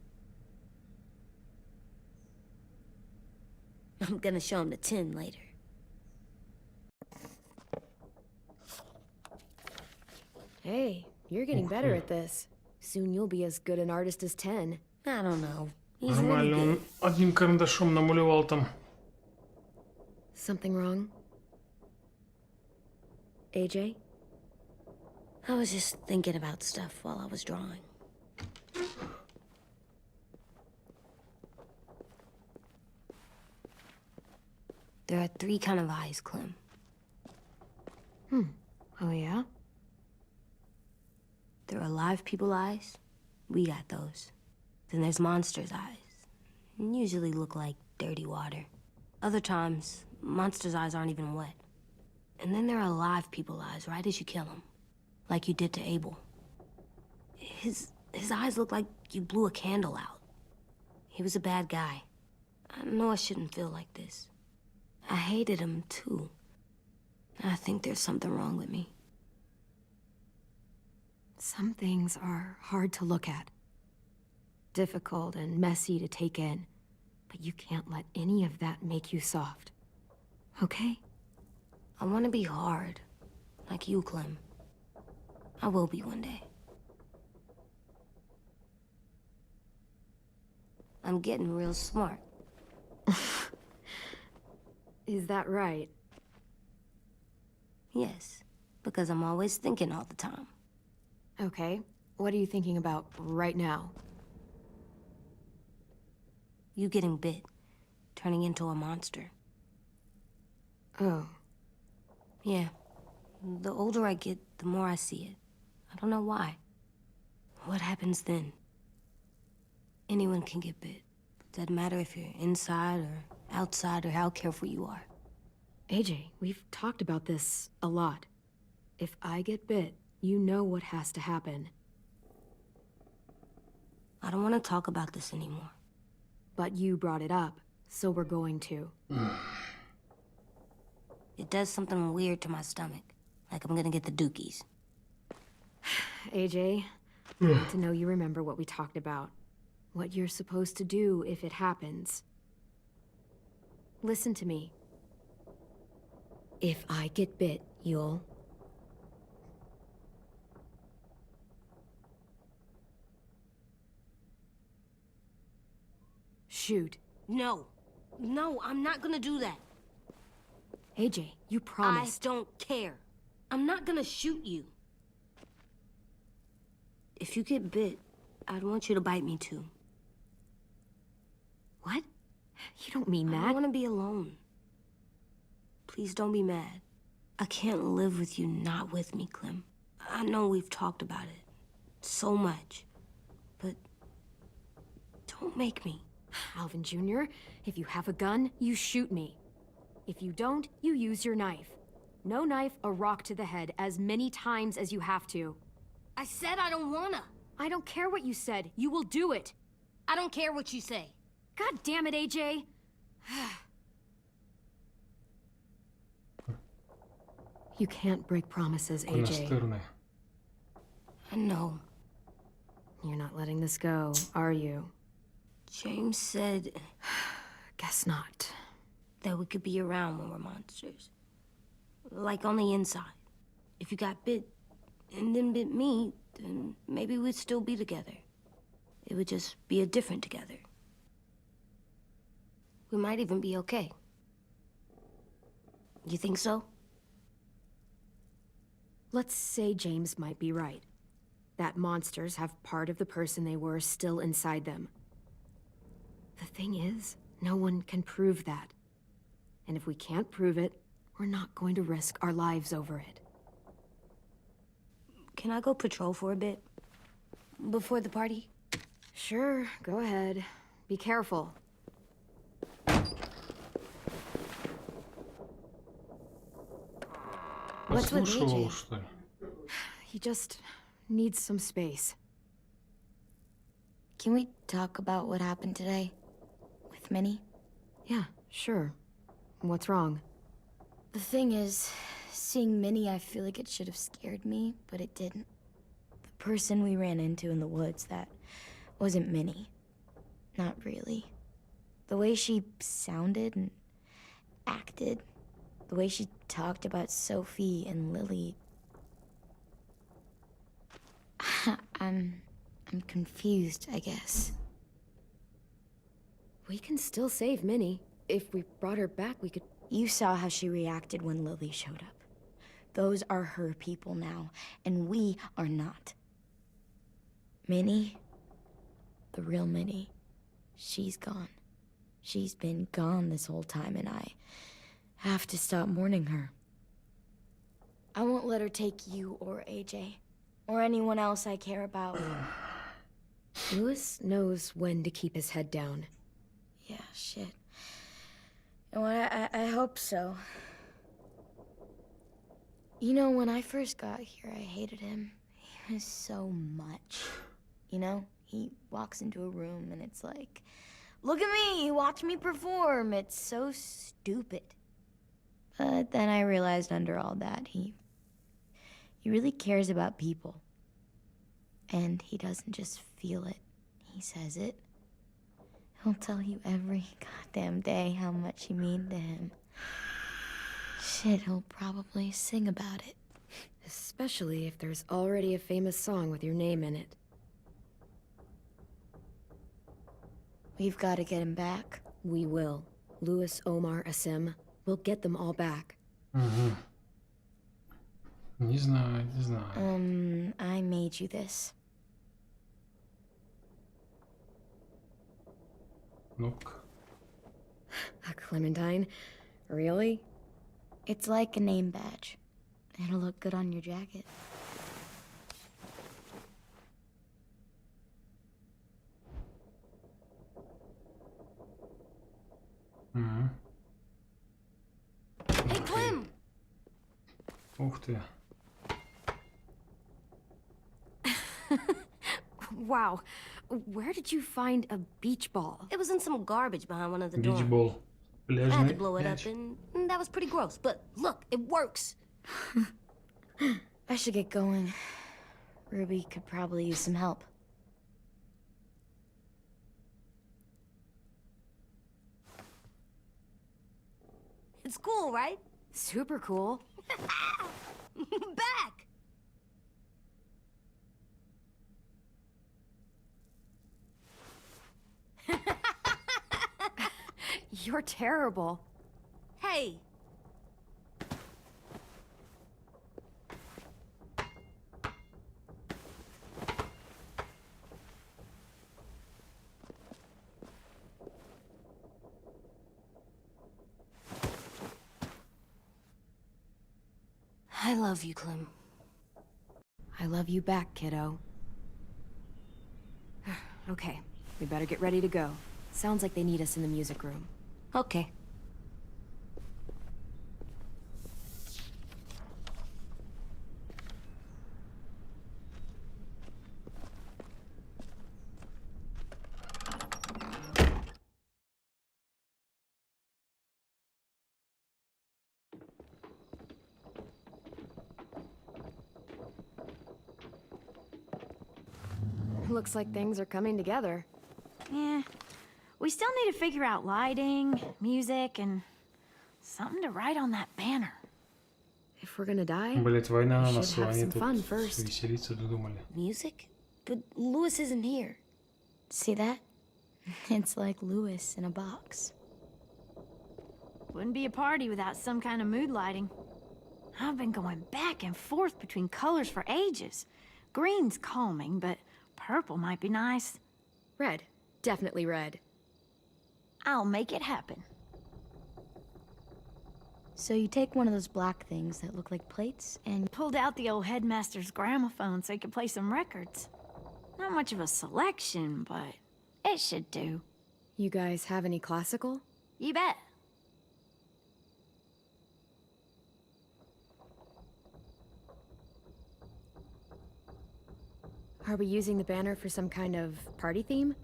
I'm gonna show him the 10 later. Hey, you're getting better at this. Soon you'll be as good an artist as 10. I don't know. He's really Нормально, он good. одним карандашом намалевал там. Something wrong? AJ? I was just thinking about stuff while I was drawing. There are 3 kind of eyes, Clem. Oh, yeah? There are live people eyes. We got those. Then there's monsters' eyes. Usually look like dirty water. Other times, monsters' eyes aren't even wet. And then there are live people eyes right as you kill them. Like you did to Abel. His eyes look like you blew a candle out. He was a bad guy. I know I shouldn't feel like this. I hated him, too. I think there's something wrong with me. Some things are hard to look at. Difficult and messy to take in. But you can't let any of that make you soft. Okay? I want to be hard. Like you, Clem. I will be one day. I'm getting real smart. Is that right? Yes, because I'm always thinking all the time. Okay. What are you thinking about right now? You getting bit, turning into a monster. Oh. Yeah. The older I get, the more I see it. I don't know why. What happens then? Anyone can get bit. Doesn't matter if you're inside or outside or how careful you are. AJ, we've talked about this a lot. If I get bit, you know what has to happen. I don't want to talk about this anymore. But you brought it up, so we're going to. It does something weird to my stomach. Like I'm gonna get the dookies. AJ, I need to know you remember what we talked about. What you're supposed to do if it happens. Listen to me. If I get bit, you'll... shoot. No. No, I'm not gonna do that. AJ, you promised. I don't care. I'm not gonna shoot you. If you get bit, I'd want you to bite me too. What? You don't mean I that. don't want to be alone. Please don't be mad. I can't live with you not with me, Clem. I know we've talked about it so much, but don't make me. Alvin Jr., if you have a gun, you shoot me. If you don't, you use your knife. No knife, a rock to the head as many times as you have to. I said I don't wanna. I don't care what you said. You will do it. I don't care what you say. God damn it, AJ. You can't break promises, AJ. Настырный. I know. You're not letting this go, are you? James said Guess not. that we could be around when we're monsters. Like on the inside. If you got bit and then bit me, then maybe we'd still be together. It would just be a different together. We might even be okay. You think so? Let's say James might be right. That monsters have part of the person they were still inside them. The thing is, no one can prove that. And if we can't prove it, we're not going to risk our lives over it. Can I go patrol for a bit? Before the party? Sure, go ahead. Be careful. What's with Подслушивал, AJ? что ли? He just needs some space. Can we talk about what happened today? With Minnie? Yeah, sure. What's wrong? The thing is, seeing Minnie, I feel like it should have scared me, but it didn't. The person we ran into in the woods, that wasn't Minnie. Not really. The way she sounded and acted, the way she talked about Sophie and Lily. I'm confused, I guess. We can still save Minnie. If we brought her back, we could... You saw how she reacted when Lily showed up. Those are her people now, and we are not. Minnie, the real Minnie, she's gone. She's been gone this whole time, and I have to stop mourning her. I won't let her take you or AJ, or anyone else I care about. Louis knows when to keep his head down. Yeah, shit. And I hope so. You know, when I first got here, I hated him. He was so much. You know, he walks into a room and it's like, look at me, watch me perform. It's so stupid. But then I realized under all that, he really cares about people. And he doesn't just feel it, he says it. He'll tell you every goddamn day how much you mean to him. Shit, he'll probably sing about it. Especially if there's already a famous song with your name in it. We've got to get him back. We will. Louis, Omar, Asim. We'll get them all back. Не знаю, не знаю. I made you this. Ну-ка. A Clementine? Really? It's like a name badge. It'll look good on your jacket. Hey, Clem! Ух ты. Wow. Where did you find a beach ball? It was in some garbage behind one of the dorms. Бичбол. I had to Пляжный blow it up, мяч. and that was pretty gross. But look, it works. I should get going. Ruby could probably use some help. It's cool, right? Super cool. Back! You're terrible. Hey! I love you, Clem. I love you back, kiddo. Okay, we better get ready to go. Sounds like they need us in the music room. Okay. Looks like things are coming together. Yeah. We still need to figure out lighting, music, and something to write on that banner. If we're gonna die, Блять, война на we носу, should have они some тут fun first. веселиться додумали. Music? But Louis isn't here. See that? It's like Louis in a box. Wouldn't be a party without some kind of mood lighting. I've been going back and forth between colors for ages. Green's calming, but purple might be nice. Red. Definitely red. I'll make it happen. So you take one of those black things that look like plates and... Pulled out the old headmaster's gramophone so he could play some records. Not much of a selection, but it should do. You guys have any classical? You bet. Are we using the banner for some kind of party theme?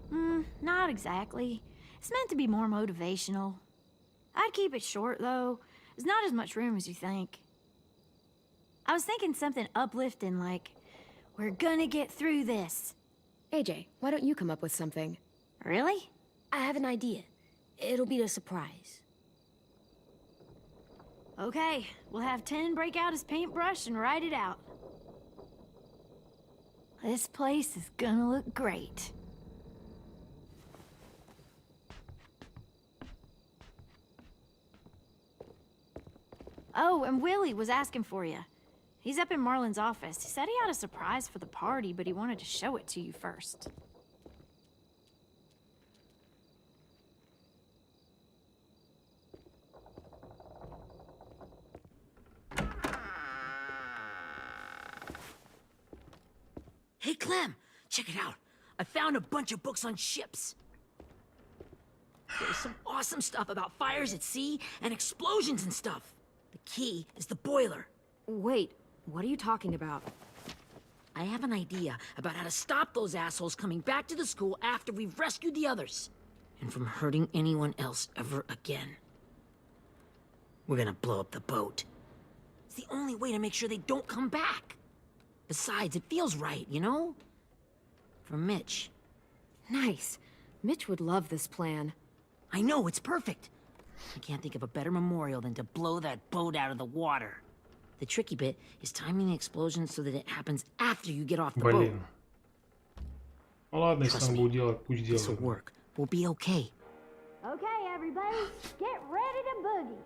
Not exactly. It's meant to be more motivational. I'd keep it short, though. There's not as much room as you think. I was thinking something uplifting like, "We're gonna get through this." AJ, why don't you come up with something? Really? I have an idea. It'll be a surprise. Okay, we'll have 10 break out his paintbrush and write it out. This place is gonna look great. Oh, and Willie was asking for you. He's up in Marlon's office. He said he had a surprise for the party, but he wanted to show it to you first. Hey, Clem, check it out. I found a bunch of books on ships. There's some awesome stuff about fires at sea and explosions and stuff. The key is the boiler. Wait, what are you talking about? I have an idea about how to stop those assholes coming back to the school after we've rescued the others. And from hurting anyone else ever again. We're gonna blow up the boat. It's the only way to make sure they don't come back. Besides, it feels right, you know? For Mitch. Nice. Mitch would love this plan. I know, it's perfect. I can't think of a better memorial than to blow that boat out of the water. The tricky bit is timing the explosion so that it happens after you get off the boat. Блин. Ну ладно, если он будет делать, пусть This will делает. work. We'll be okay. Okay, everybody, get ready to boogie.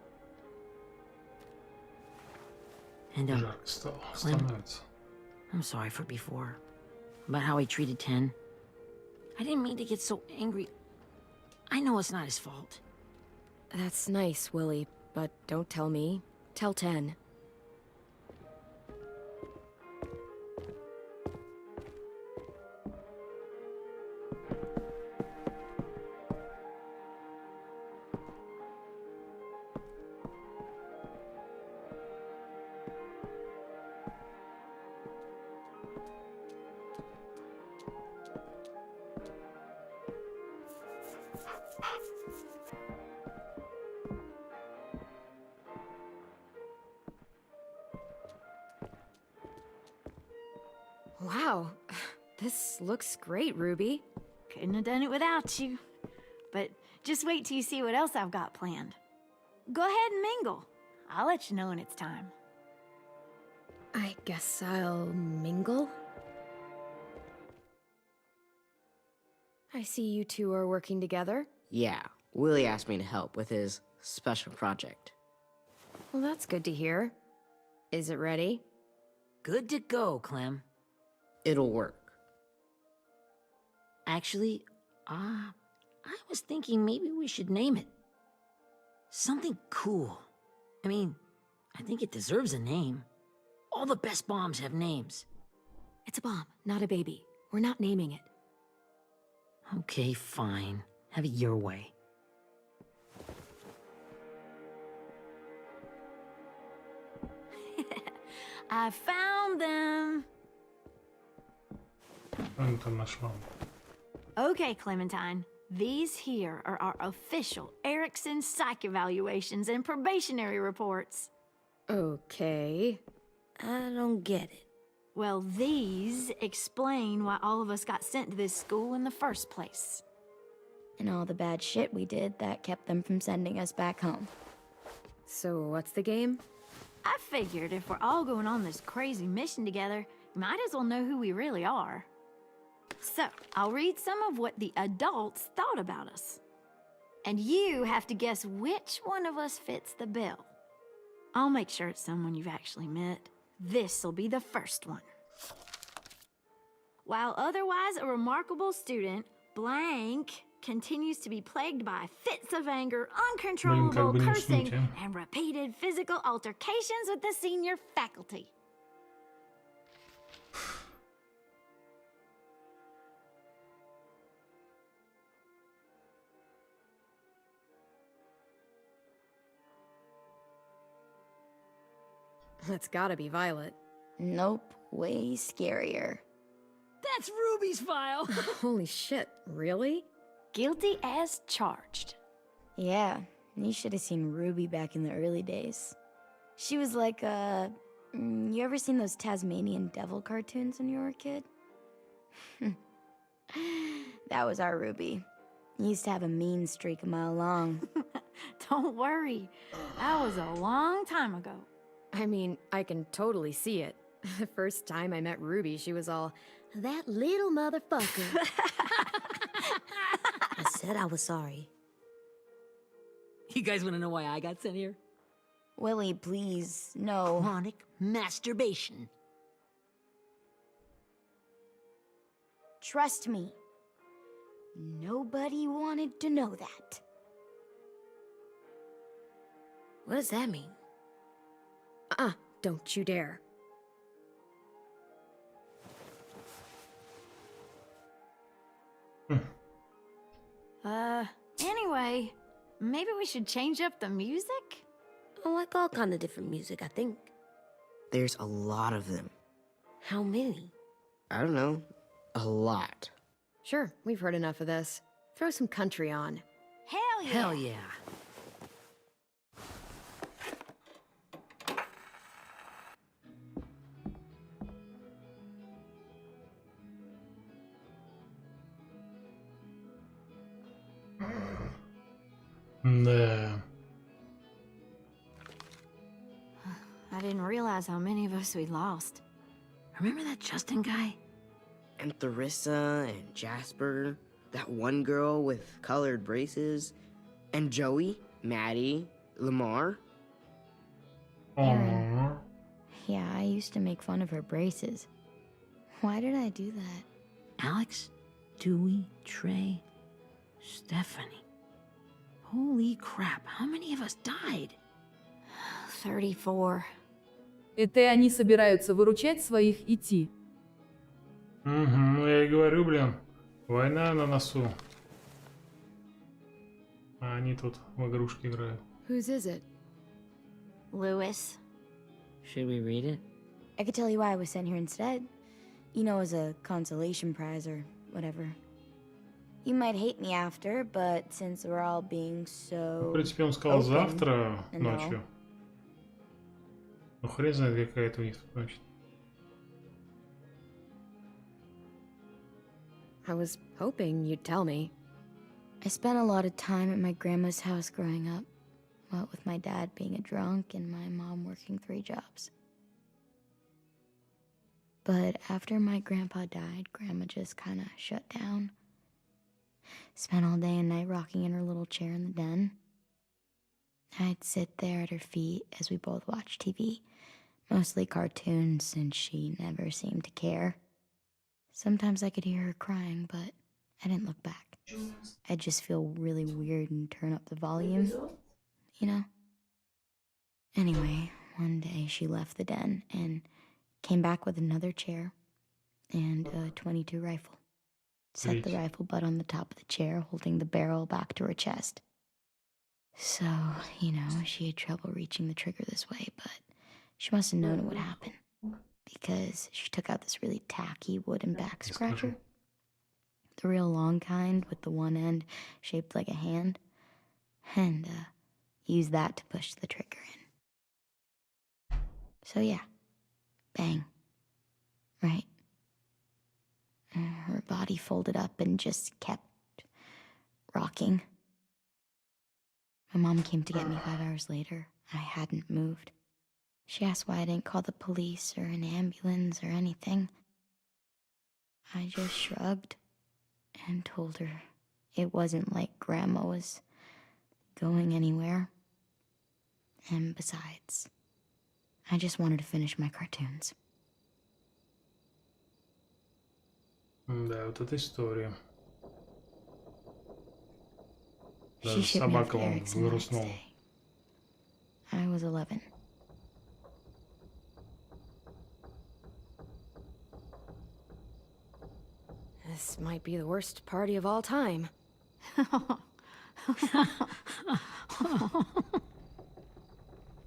And Жарко стало, становится. I'm sorry for before. About how I treated 10. I didn't mean to get so angry. I know it's not his fault. That's nice, Willie, but don't tell me. Tell 10. Wow, this looks great, Ruby. Couldn't have done it without you. But just wait till you see what else I've got planned. Go ahead and mingle. I'll let you know when it's time. I guess I'll mingle? I see you two are working together. Yeah, Willie asked me to help with his special project. Well, that's good to hear. Is it ready? Good to go, Clem. It'll work. Actually, I was thinking maybe we should name it. Something cool. I mean, I think it deserves a name. All the best bombs have names. It's a bomb, not a baby. We're not naming it. Okay, fine. Have it your way. I found them. Он там нашел. Okay, Clementine. These here are our official Erickson psych evaluations and probationary reports. Okay. I don't get it. Well, these explain why all of us got sent to this school in the first place. And all the bad shit we did that kept them from sending us back home. So what's the game? I figured if we're all going on this crazy mission together, we might as well know who we really are. So, I'll read some of what the adults thought about us. And you have to guess which one of us fits the bill. I'll make sure it's someone you've actually met. This'll be the first one. While otherwise a remarkable student, blank continues to be plagued by fits of anger, uncontrollable cursing, and repeated physical altercations with the senior faculty. That's gotta be Violet. Nope, way scarier. That's Ruby's file. Holy shit, really? Guilty as charged. Yeah, you should have seen Ruby back in the early days. She was like, you ever seen those Tasmanian devil cartoons when you were a kid? That was our Ruby. He used to have a mean streak a mile long. Don't worry. That was a long time ago. I mean, I can totally see it. The first time I met Ruby, she was all, that little motherfucker. I said I was sorry. You guys want to know why I got sent here? Willie, please, no. Chronic masturbation. Trust me. Nobody wanted to know that. What does that mean? Don't you dare. Anyway, maybe we should change up the music? I like all kind of different music, I think. There's a lot of them. How many? I don't know. A lot. Sure, we've heard enough of this. Throw some country on. Hell yeah! Hell yeah. Да. I didn't realize how many of us we lost. Remember that Justin guy? And Theresa and Jasper. That one girl with colored braces. And Joey, Maddie, Lamar. Aww. Yeah, I used to make fun of her braces. Why did I do that? Alex, Dewey, Trey, Stephanie. Holy crap, how many of us died? 34. Это они собираются выручать своих идти. Угу, я и говорю, блин, война на носу. А они тут в игрушки играют. Whose is it? Lewis. Should we read it? I could tell you why I was sent here instead. You know, as a consolation prize or whatever. You might hate me after, but since we're all being so... В принципе, он сказал open завтра and ночью. Ну хрен знает, какая это у них тут ночь. I was hoping you'd tell me. I spent a lot of time at my grandma's house growing up. What with my dad being a drunk and my mom working 3 jobs. But after my grandpa died, Grandma just kind of shut down. Spent all day and night rocking in her little chair in the den. I'd sit there at her feet as we both watched TV. Mostly cartoons, since she never seemed to care. Sometimes I could hear her crying, but I didn't look back. I'd just feel really weird and turn up the volume, you know? Anyway, one day she left the den and came back with another chair and a .22 rifle. Set the rifle butt on the top of the chair, holding the barrel back to her chest. So, you know, she had trouble reaching the trigger this way, but she must have known it would happen. Because she took out this really tacky wooden back scratcher. The real long kind with the one end shaped like a hand. And used that to push the trigger in. So yeah, bang. Right. Her body folded up and just kept rocking. My mom came to get me 5 hours later. I hadn't moved. She asked why I didn't call the police or an ambulance or anything. I just shrugged and told her it wasn't like Grandma was going anywhere. And besides, I just wanted to finish my cartoons. Да, вот эта история. She Даже shipped me off собака to вон Erickson the next грустнула. day. I was 11. This might be the worst party of all time.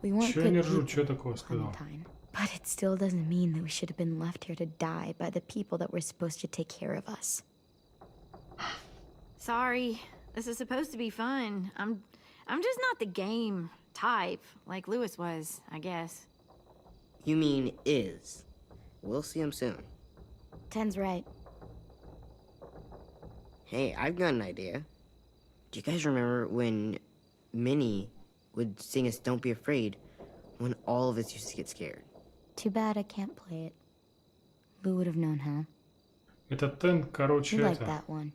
We weren't Чё good не ржу, people, чё такого сказал? Clementine. But it still doesn't mean that we should have been left here to die by the people that were supposed to take care of us. Sorry, this is supposed to be fun. I'm just not the game type, like Lewis was, I guess. You mean is. We'll see him soon. Ten's right. Hey, I've got an idea. Do you guys remember when Minnie would sing us Don't Be Afraid when all of us used to get scared? Too bad I can't play it. Lou would have known how. Это Тен, короче, You like это... that one.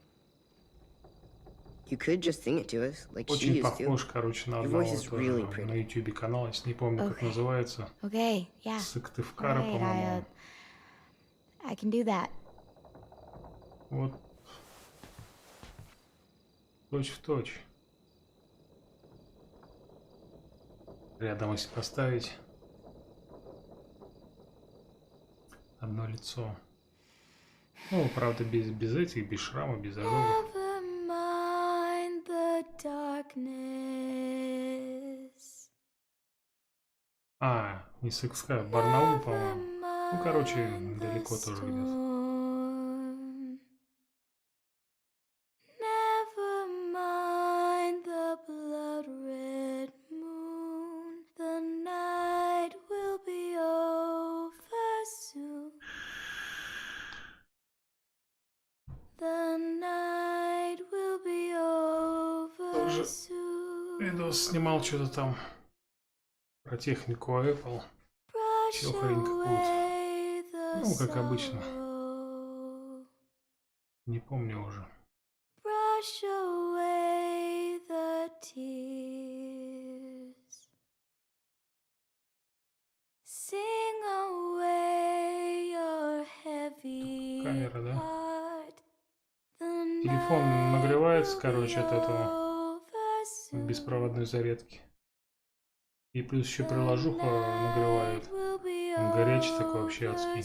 You could just sing it to us, like she Очень used похож, to. короче, на Your одного voice is тоже really pretty. на YouTube канала, если не помню, как называется. Okay, yeah. Сыктывкара, Right, по-моему. I can do that. Вот. Точь в точь. Рядом, если поставить. Одно лицо. Ну, правда, без этих, без шрама, без ожогов. Never mind the darkness. А, не Сыктывкар, Барнаул, по-моему. Ну, короче, далеко тоже где-то. Never mind the blood red moon. The night will be over soon. The night will be over Тоже soon. видос снимал что-то там про технику Apple. Чё-хрень какую-то. Ну, как обычно. Не помню уже. Brush away the tears. Sing away your heavy Камера, да? heart. Телефон нагревается, короче, от этого беспроводной зарядки. И плюс еще приложуха нагревает. Он горячий такой вообще адский.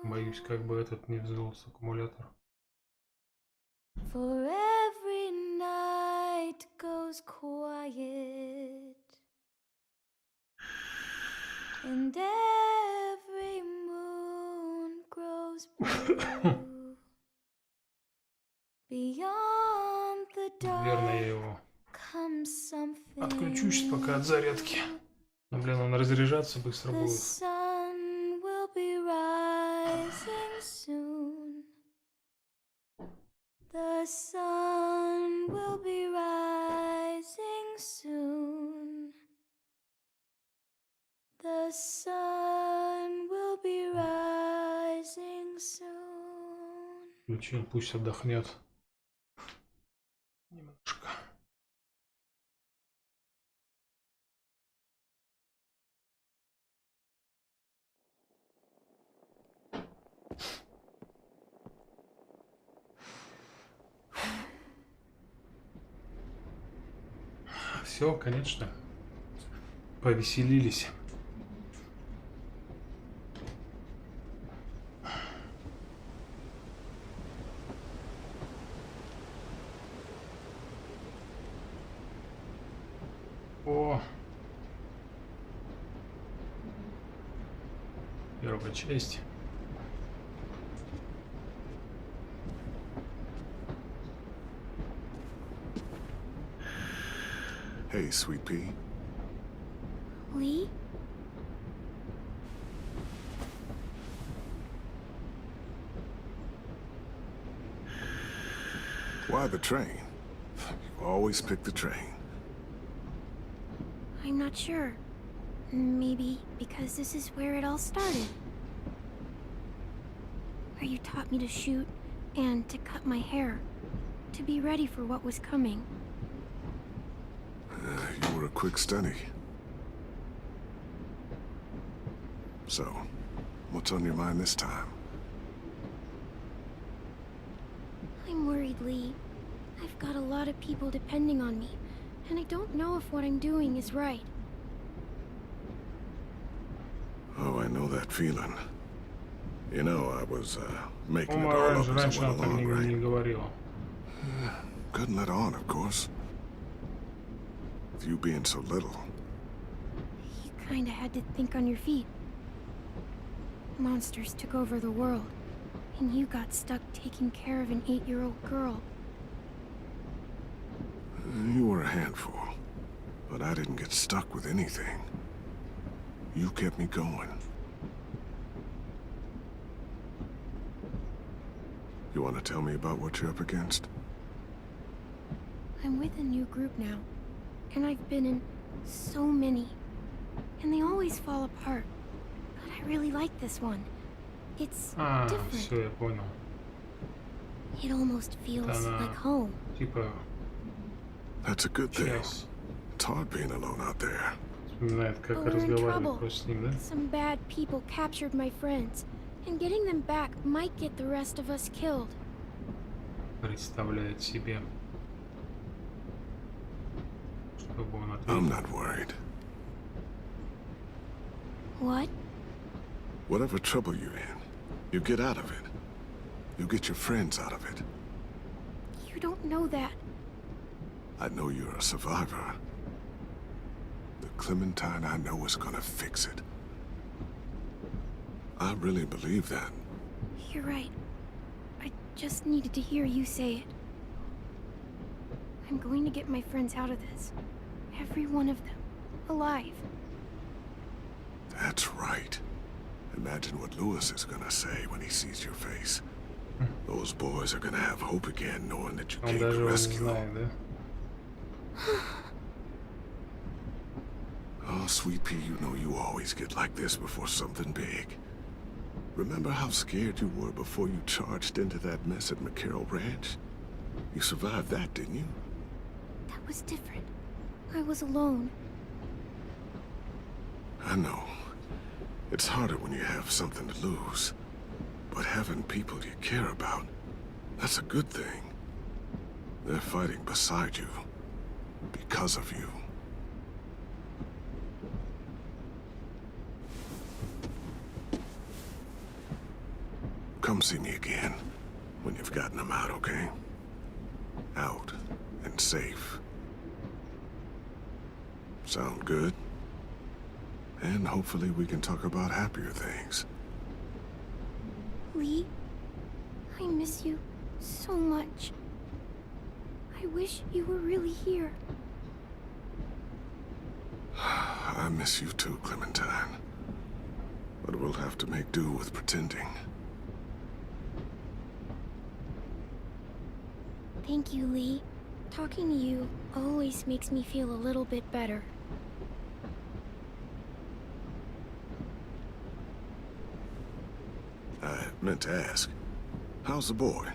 Боюсь, как бы этот не взвелся аккумулятор. For every night goes quiet, and every moon grows blue. Beyond the Наверное, я dark его comes something. отключусь пока от зарядки. Ну, блин, он разряжаться быстро The будет. sun will be rising soon. The sun will be rising soon. The sun will be rising soon. Включил, пусть отдохнет. Немножко. Все, конечно. Повеселились. О! Первая часть. Hey, Sweet Pea. Lee? Why the train? You always pick the train. I'm not sure. Maybe because this is where it all started. Where you taught me to shoot and to cut my hair. To be ready for what was coming. You were a quick study. So, what's on your mind this time? I'm worried, Lee. I've got a lot of people depending on me, and I don't know if what I'm doing is right. Oh, I know that feeling. You know, I was making it По-моему, all up as раньше I она went так along, right? не говорила. Couldn't let on, of course. With you being so little. You kinda had to think on your feet. Monsters took over the world, and you got stuck taking care of an 8-year-old girl. You were a handful, but I didn't get stuck with anything. You kept me going. You want to tell me about what you're up against? I'm with a new group now, and I've been in so many, and they always fall apart. But I really like this one. It's different. Все, я понял. It almost feels Она, like home. типа, That's a good thing. It's hard being alone out there. Вспоминает, как But we're in разговаривали trouble. просто с ним, да? Some bad people captured my friends, and getting them back might get the rest of us killed. Представляет себе. Чтобы он I'm ответил. not worried. What? Whatever trouble you're in, you get out of it. You get your friends out of it. You don't know that. I know you're a survivor. The Clementine I know is gonna fix it. I really believe that. You're right. I just needed to hear you say it. I'm going to get my friends out of this. Every one of them. Alive. That's right. Imagine what Lewis is gonna say when he sees your face. Those boys are gonna have hope again, knowing that you Он came даже to его не rescue them. знает, да? Oh, Sweet Pea, you know you always get like this before something big. Remember how scared you were before you charged into that mess at McCarroll Ranch? You survived that, didn't you? That was different. I was alone. I know. It's harder when you have something to lose. But having people you care about, that's a good thing. They're fighting beside you. Because of you. Come see me again when you've gotten them out, okay? Out and safe. Sound good? And hopefully we can talk about happier things. Lee, I miss you so much. I wish you were really here. I miss you too, Clementine. But we'll have to make do with pretending. Thank you, Lee. Talking to you always makes me feel a little bit better. I meant to ask, how's the boy?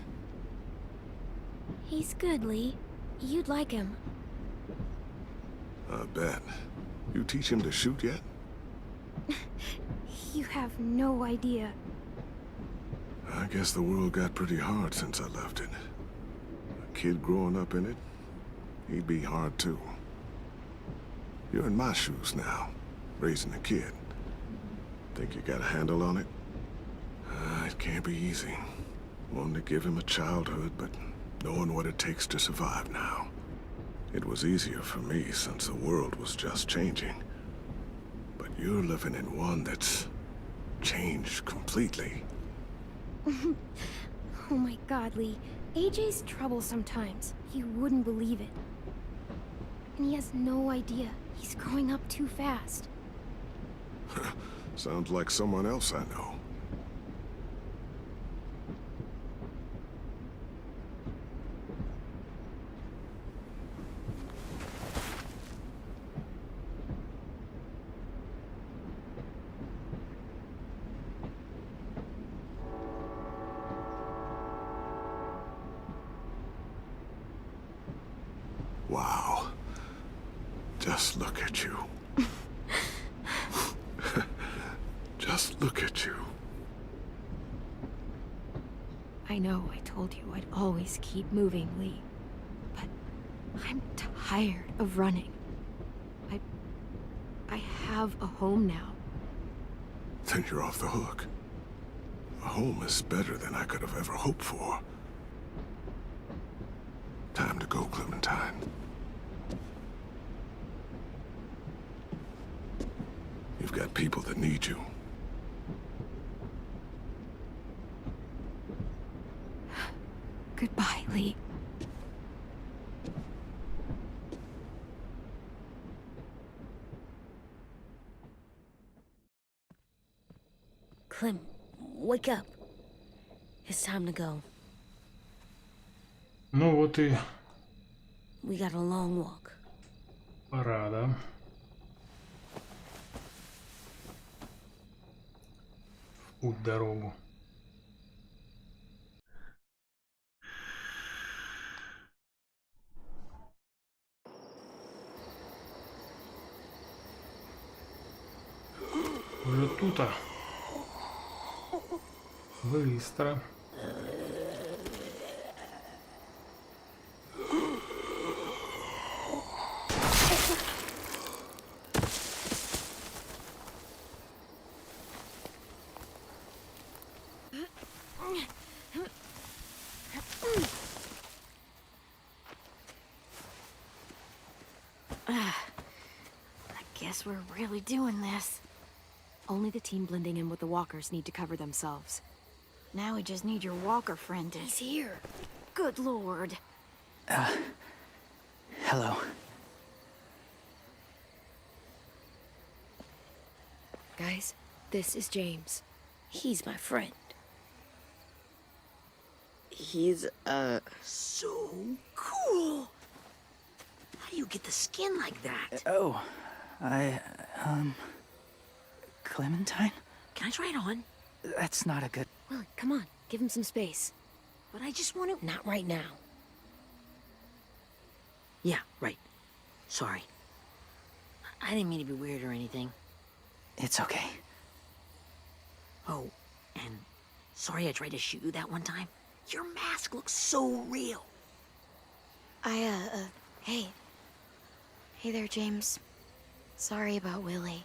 He's good, Lee. You'd like him. I bet. You teach him to shoot yet? You have no idea. I guess the world got pretty hard since I left it. A kid growing up in it, he'd be hard too. You're in my shoes now, raising a kid. Think you got a handle on it? It can't be easy. Wanting to give him a childhood, but knowing what it takes to survive now. It was easier for me since the world was just changing. But you're living in one that's changed completely. Oh my god, Lee. AJ's trouble sometimes. You wouldn't believe it. And he has no idea. He's growing up too fast. Sounds like someone else I know. Wow. Just look at you. Just look at you. I know I told you I'd always keep moving, Lee. But I'm tired of running. I have a home now. Then you're off the hook. A home is better than I could have ever hoped for. Time to go, Clementine. You've got people that need you. Goodbye, Lee. Clem, wake up. It's time to go. Ну вот и We got a long walk. пора, да? В путь дорогу. Уже тут-то. Быстро. Guess we're really doing this. Only the team blending in with the walkers need to cover themselves. Now we just need your walker friend to... He's here. Good lord. Hello. Guys, this is James. He's my friend. He's, so cool. How do you get the skin like that? Oh, Clementine? Can I try it on? That's not a good... Willie, come on, give him some space. But I just want to... Not right now. Yeah, right. Sorry. I didn't mean to be weird or anything. It's okay. Oh, and sorry I tried to shoot you that one time. Your mask looks so real. Hey. Hey there, James. Sorry about Willie.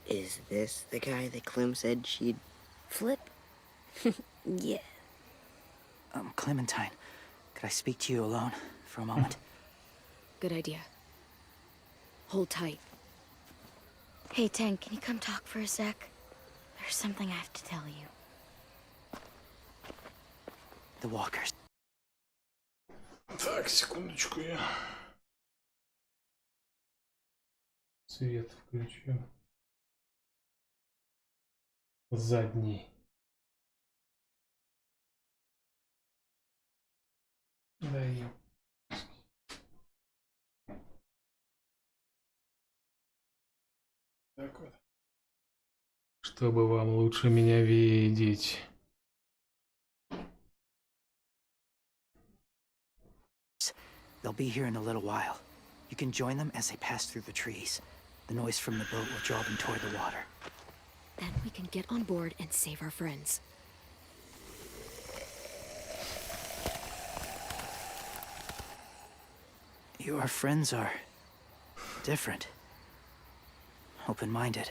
Is this the guy that Clem said she'd... Flip? Yeah. Clementine, could I speak to you alone for a moment? Good idea. Hold tight. Hey, Tank, can you come talk for a sec? There's something I have to tell you. The walkers. Так, секундочку я. Свет включу. Задний. Да и... Так вот. Чтобы вам лучше меня видеть. They'll be here in a little while. You can join them as they pass through the trees. The noise from the boat will draw them toward the water. Then we can get on board and save our friends. Your friends are different. Open-minded.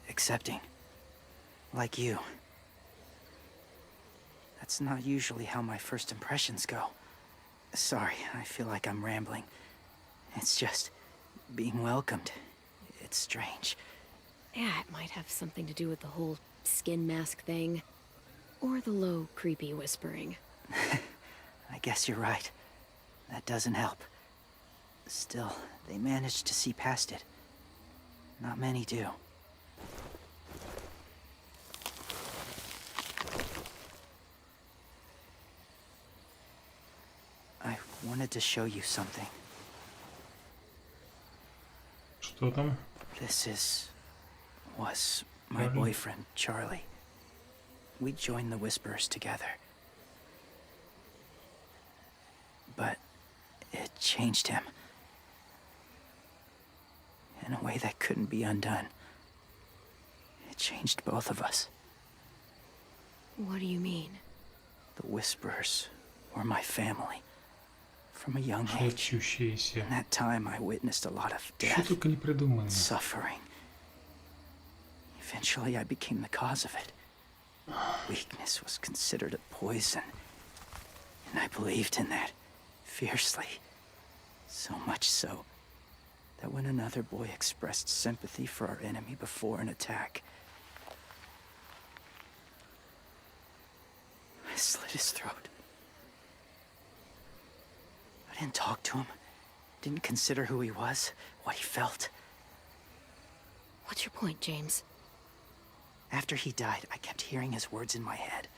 Accepting. Like you. That's not usually how my first impressions go. Sorry, I feel like I'm rambling. It's just being welcomed. It's strange. Yeah, it might have something to do with the whole skin mask thing. Or the low, creepy whispering. I guess you're right. That doesn't help. Still, they managed to see past it. Not many do. I wanted to show you something. Что там? This was my boyfriend, Charlie. We joined the Whisperers together. But it changed him. In a way that couldn't be undone. It changed both of us. What do you mean? The Whisperers were my family. From a young age. Шепчущиеся. In that time, I witnessed a lot of Что death, только не придумано. suffering. Eventually, I became the cause of it. Weakness was considered a poison. And I believed in that, fiercely. So much so, that when another boy expressed sympathy for our enemy before an attack, I slit his throat. I didn't talk to him. Didn't consider who he was, what he felt. What's your point, James? After he died, I kept hearing his words in my head.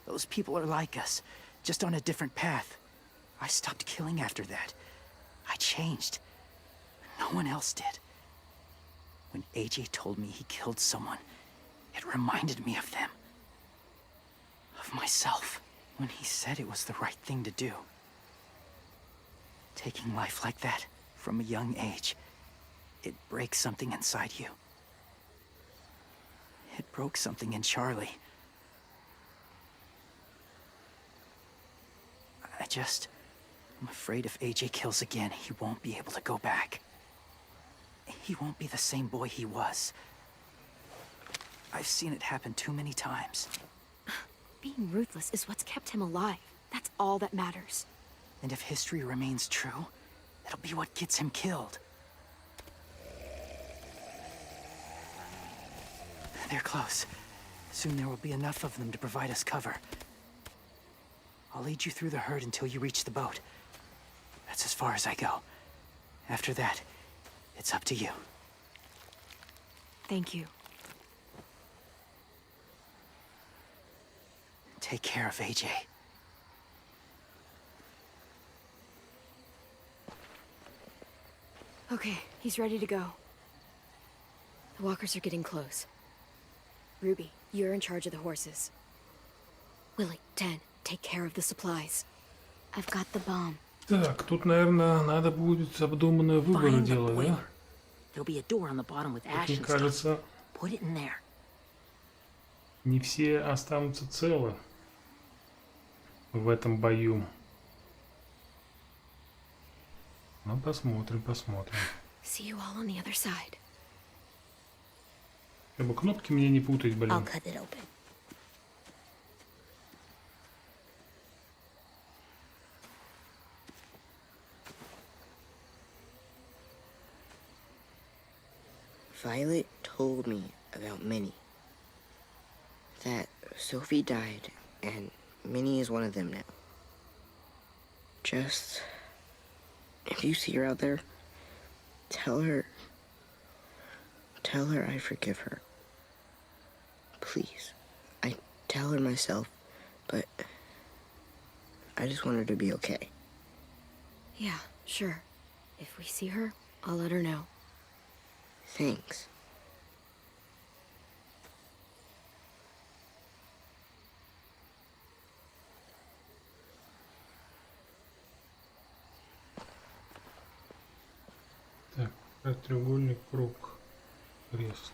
Those people are like us, just on a different path. I stopped killing after that. I changed. No one else did. When AJ told me he killed someone, it reminded me of them. Of myself. When he said it was the right thing to do. Taking life like that, from a young age, it breaks something inside you. It broke something in Charlie. I'm afraid if AJ kills again, he won't be able to go back. He won't be the same boy he was. I've seen it happen too many times. Being ruthless is what's kept him alive. That's all that matters. And if history remains true, it'll be what gets him killed. They're close. Soon there will be enough of them to provide us cover. I'll lead you through the herd until you reach the boat. That's as far as I go. After that, it's up to you. Thank you. Take care of AJ. Okay, he's ready to go. The walkers are getting close. Ruby, you're in charge of the horses. Willie, 10, take care of the supplies. I've got the bomb. Так, тут, наверное, надо будет обдуманные выборы делать, да? There'll be a door on the bottom with ash Мне and stuff. кажется, Put it in there. не все останутся целы в этом бою. Ну, посмотрим, посмотрим. See you all on the other side. Чтобы кнопки мне не путать, блин. I'll cut it open. Violet told me about Minnie. That Sophie died, and Minnie is one of them now. Just, if you see her out there, tell her I forgive her. Please. I tell her myself, but I just want her to be okay. Yeah, sure. If we see her, I'll let her know. Thanks. Так, треугольник, круг, крест.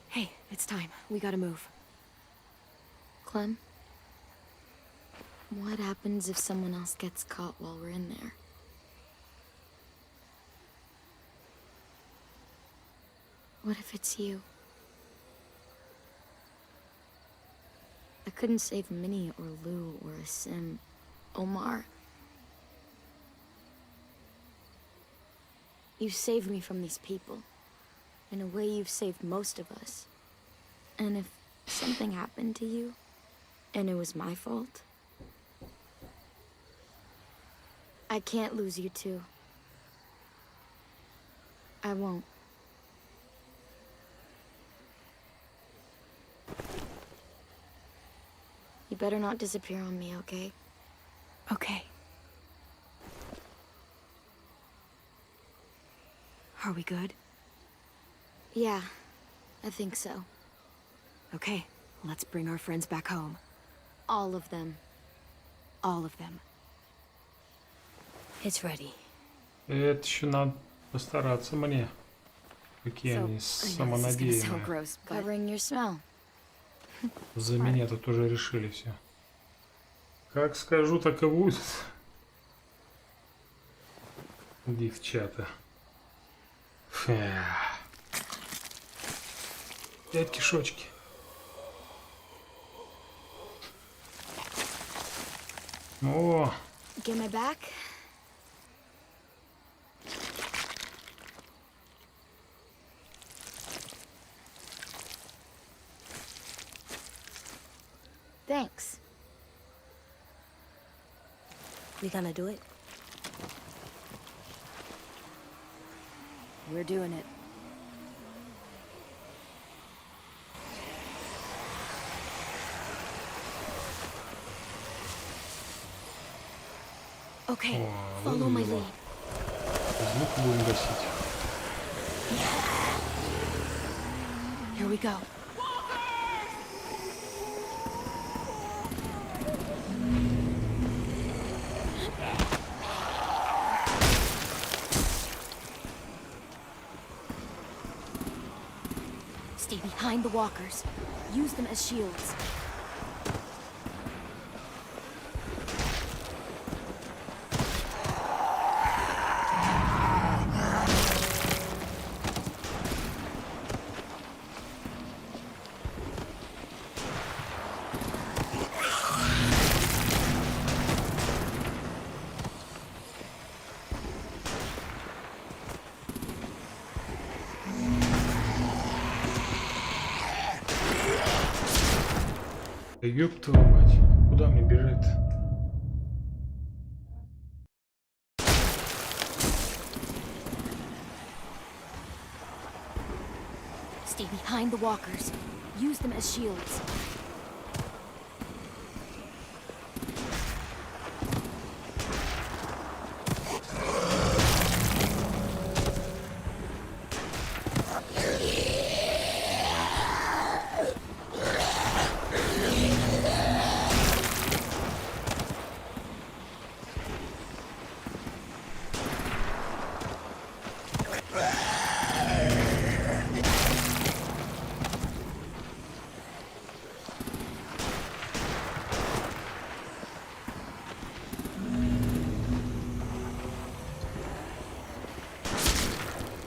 Hey, it's time. We gotta move. Clem? What happens if someone else gets caught while we're in there? What if it's you? I couldn't save Minnie or Lou or Asim. Omar. You saved me from these people. In a way, you've saved most of us. And if something happened to you, and it was my fault, I can't lose you too. I won't. You better not disappear on me, okay? Okay. Are we good? Yeah, I think so. Okay, let's bring our friends back home. All of them. All of them. It's ready. Это еще надо постараться мне. Какие они самонадеянные. Gross, but Covering your smell. За меня тут уже решили все. Как скажу, так и будет. Девчата. Опять кишочки. О! Get my back? Thanks. We gonna do it? We're doing it. Okay, О, follow my вызрело. lead. Звук будем гасить. Here we go. Stay behind the walkers. Use them as shields. Да ёб твою мать, куда мне бежать? Stay behind the walkers. Use them as shields.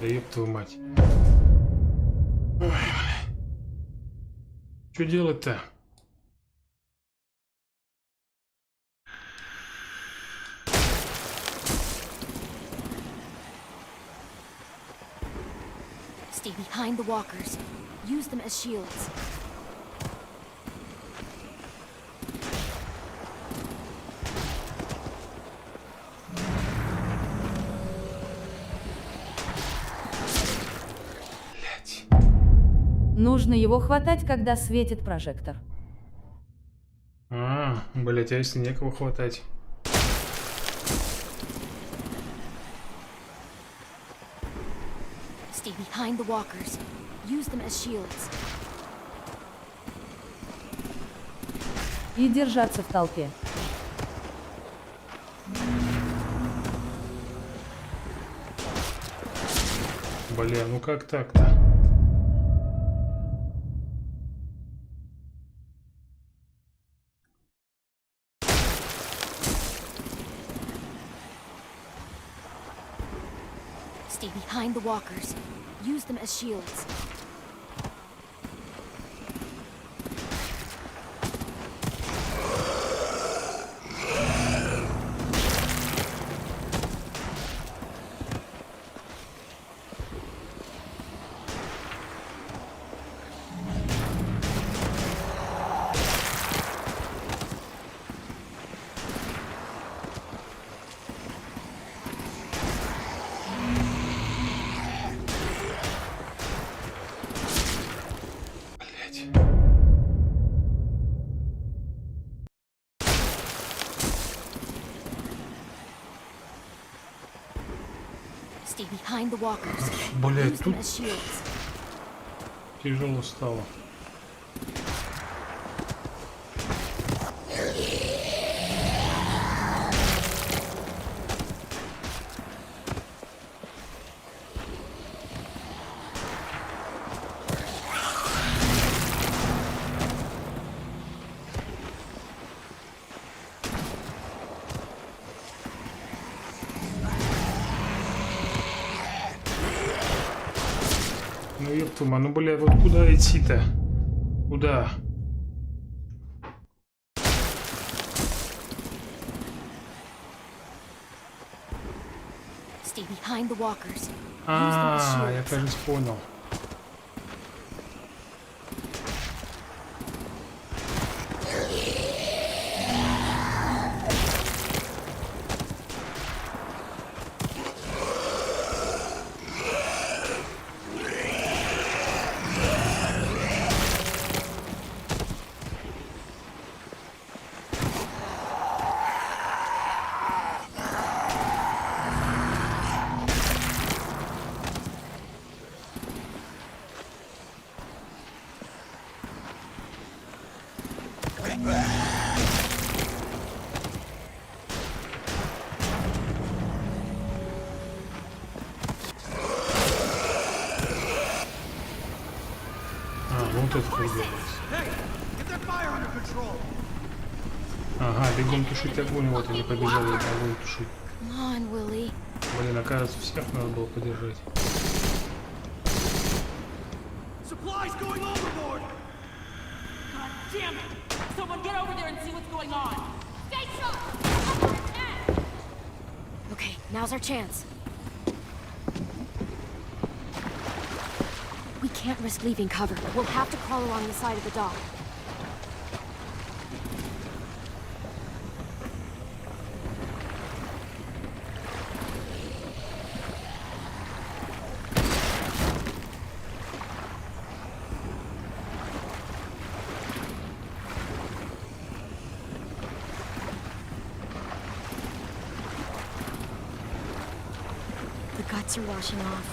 Да ёб твою мать. Ой, что делать-то? Stay behind the walkers. Use them as shields. Нужно его хватать, когда светит прожектор. Блять, а если некого хватать? Stay behind the walkers. Use them as shields. И держаться в толпе. Бля, ну как так-то? Stay behind the walkers. Use them as shields. Stay behind the walkers. Блять, Use them тут as shields. тяжело стало. Ну ёптума, ну бля, вот куда идти-то? Куда? Stay behind the walkers. Use them as Я, shields. кажется, понял. Вот это как делается. Ага, бегом тушить огонь, вот они побежали огонь тушить. Блин, оказывается, всех надо было подержать. Okay, now's our chance. We can't risk leaving cover. We'll have to crawl along the side of the dock. The guts are washing off.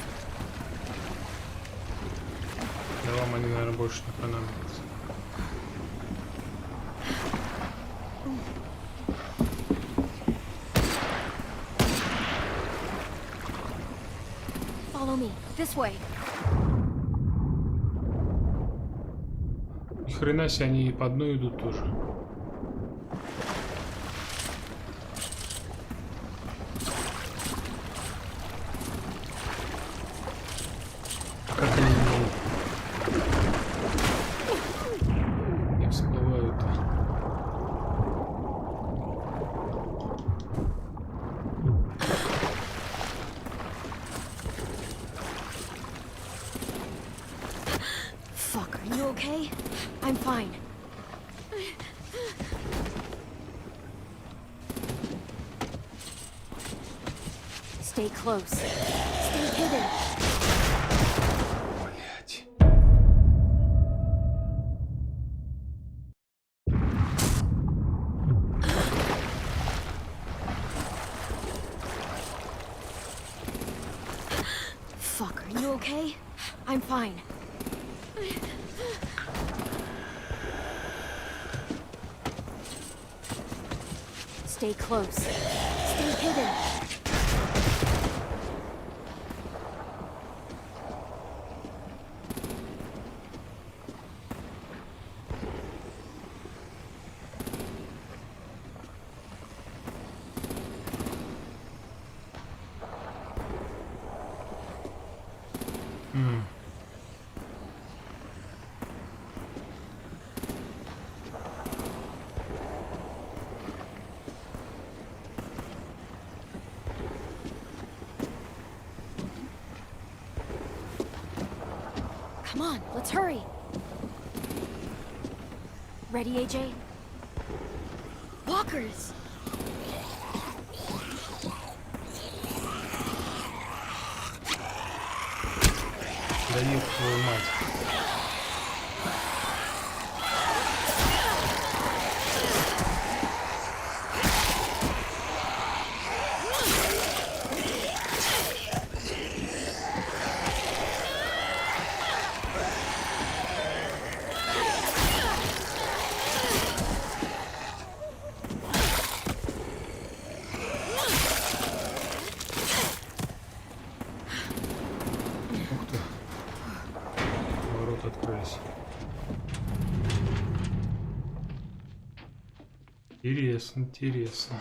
Да вам они, наверное, больше не понадобятся. Follow me. This way. Ни хрена себе, они и по дну идут тоже. Как они не всплывают-то? Fuck, are you okay? I'm fine. Stay close. Stay hidden. Блять. Fuck, are you okay? I'm fine. Stay close. Stay hidden. Come on, let's hurry. Ready, AJ? Walkers! Да ёб твою мать. Открылись. Интересно, интересно.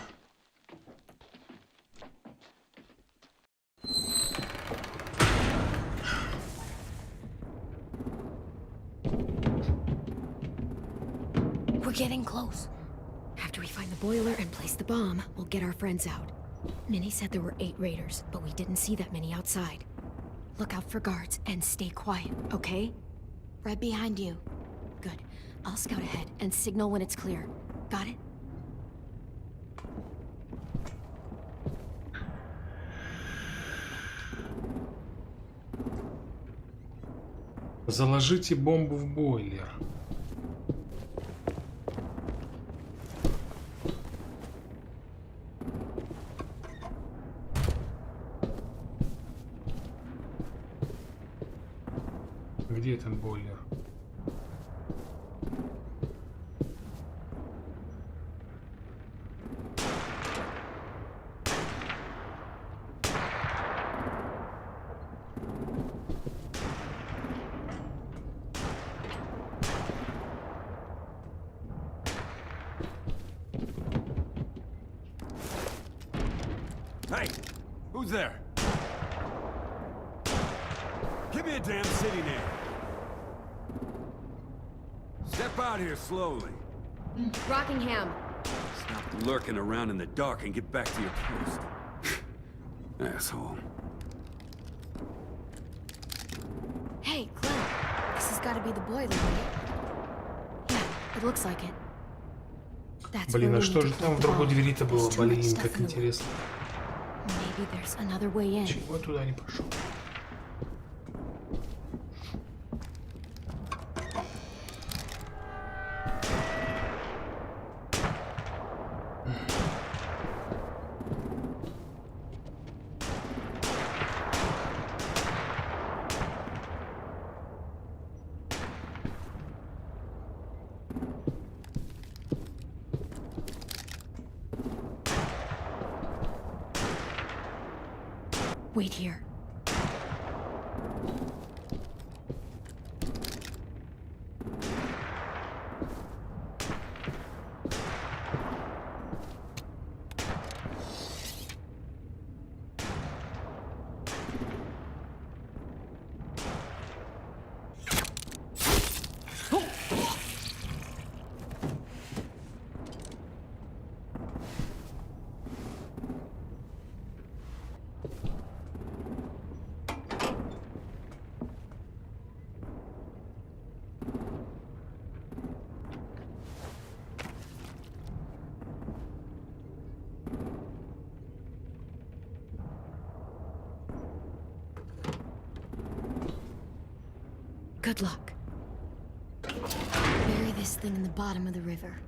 We're getting close. After we find the boiler and place the bomb, we'll get our friends out. Minnie said there were 8 raiders, but we didn't see that many outside. Look out for guards and stay quiet, okay? Right behind you. Good. I'll scout ahead and signal when it's clear. Got it? Заложите бомбу в бойлер. Где этот бойлер? Hey, who's there? Give me a damn city name. Step out here slowly. Rockingham. Stop lurking around in the dark and get back to your post. Asshole. Hey, Clem. This has got to be the boiler, right? Yeah, it looks like it. That's Блин, where а we что need же to там put в the другой bomb. двери-то было? There's too much Блин, stuff как in the room. интересно. Maybe there's another way in. Чего я туда не пошел? Wait here. Good luck. Bury this thing in the bottom of the river.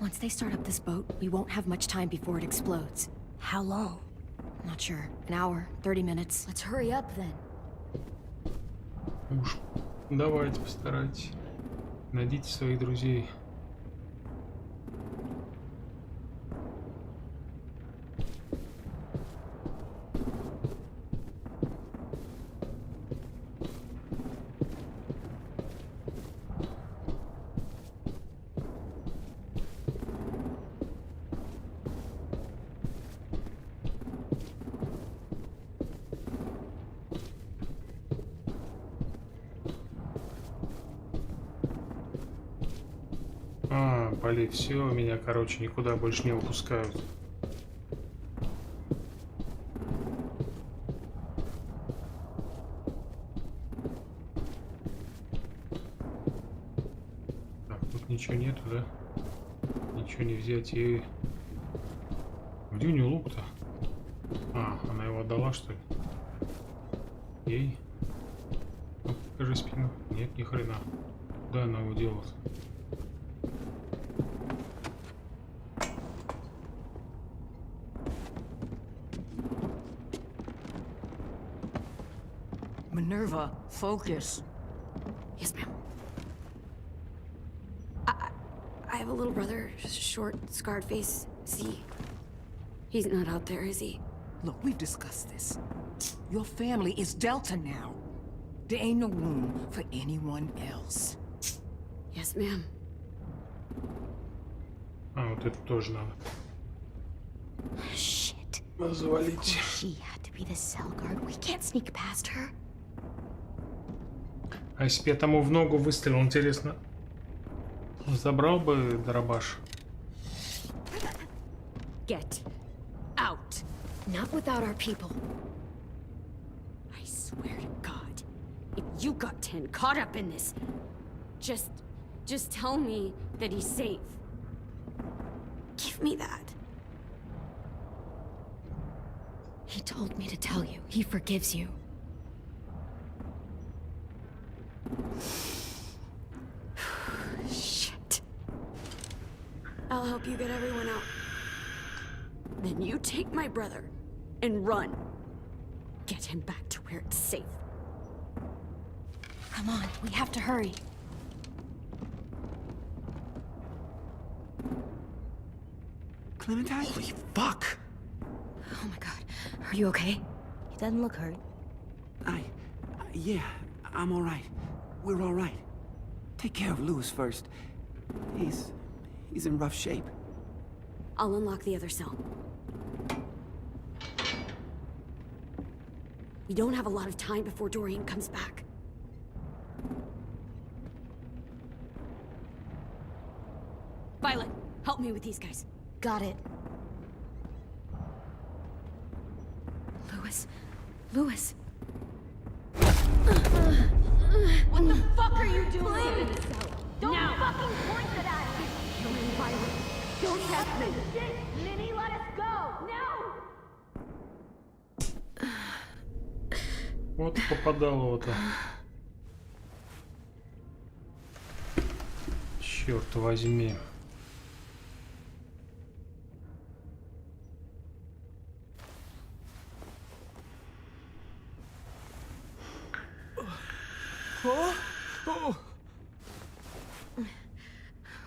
Once they start up this boat, we won't have much time before it explodes. How long? Not sure. An hour, 30 minutes. Let's hurry up then. Уж давайте постарайтесь. Найдите своих друзей. Блин, все, меня, короче, никуда больше не выпускают. Так, тут ничего нету, да? Ничего не взять и... Где у нее лук-то? А, она его отдала, что ли? Ей? Ну, покажи спину. Нет, ни хрена. Да, она его делает. Minerva, focus. Yes, ma'am. I have a little brother, short, scarred face. He's not out there, is he? Look, we've discussed this. Your family is Delta now. There ain't no room for anyone else. Yes, ma'am. А, вот это тоже надо. Shit. Завалить. She had to be the cell guard. We can't sneak past her. А если бы я тому в ногу выстрелил, интересно, забрал бы дробаш? Get out. Not without our people. I swear to God, if you got 10 caught up in this, just tell me that he's safe. Give me that. He told me to tell you. He forgives you. Shit. I'll help you get everyone out. Then you take my brother and run. Get him back to where it's safe. Come on, we have to hurry. Clementine? Holy fuck! Oh my god. Are you okay? He doesn't look hurt. Yeah, I'm alright. We're alright. Take care of Lewis first. He's in rough shape. I'll unlock the other cell. We don't have a lot of time before Dorian comes back. Violet, help me with these guys. Got it. Lewis. Lewis. What the fuck are you doing? Don't fucking point it at me! Kill him, Violet. Don't test me! Shit! Minnie, let us go! No! Вот попадало-то. Черт возьми.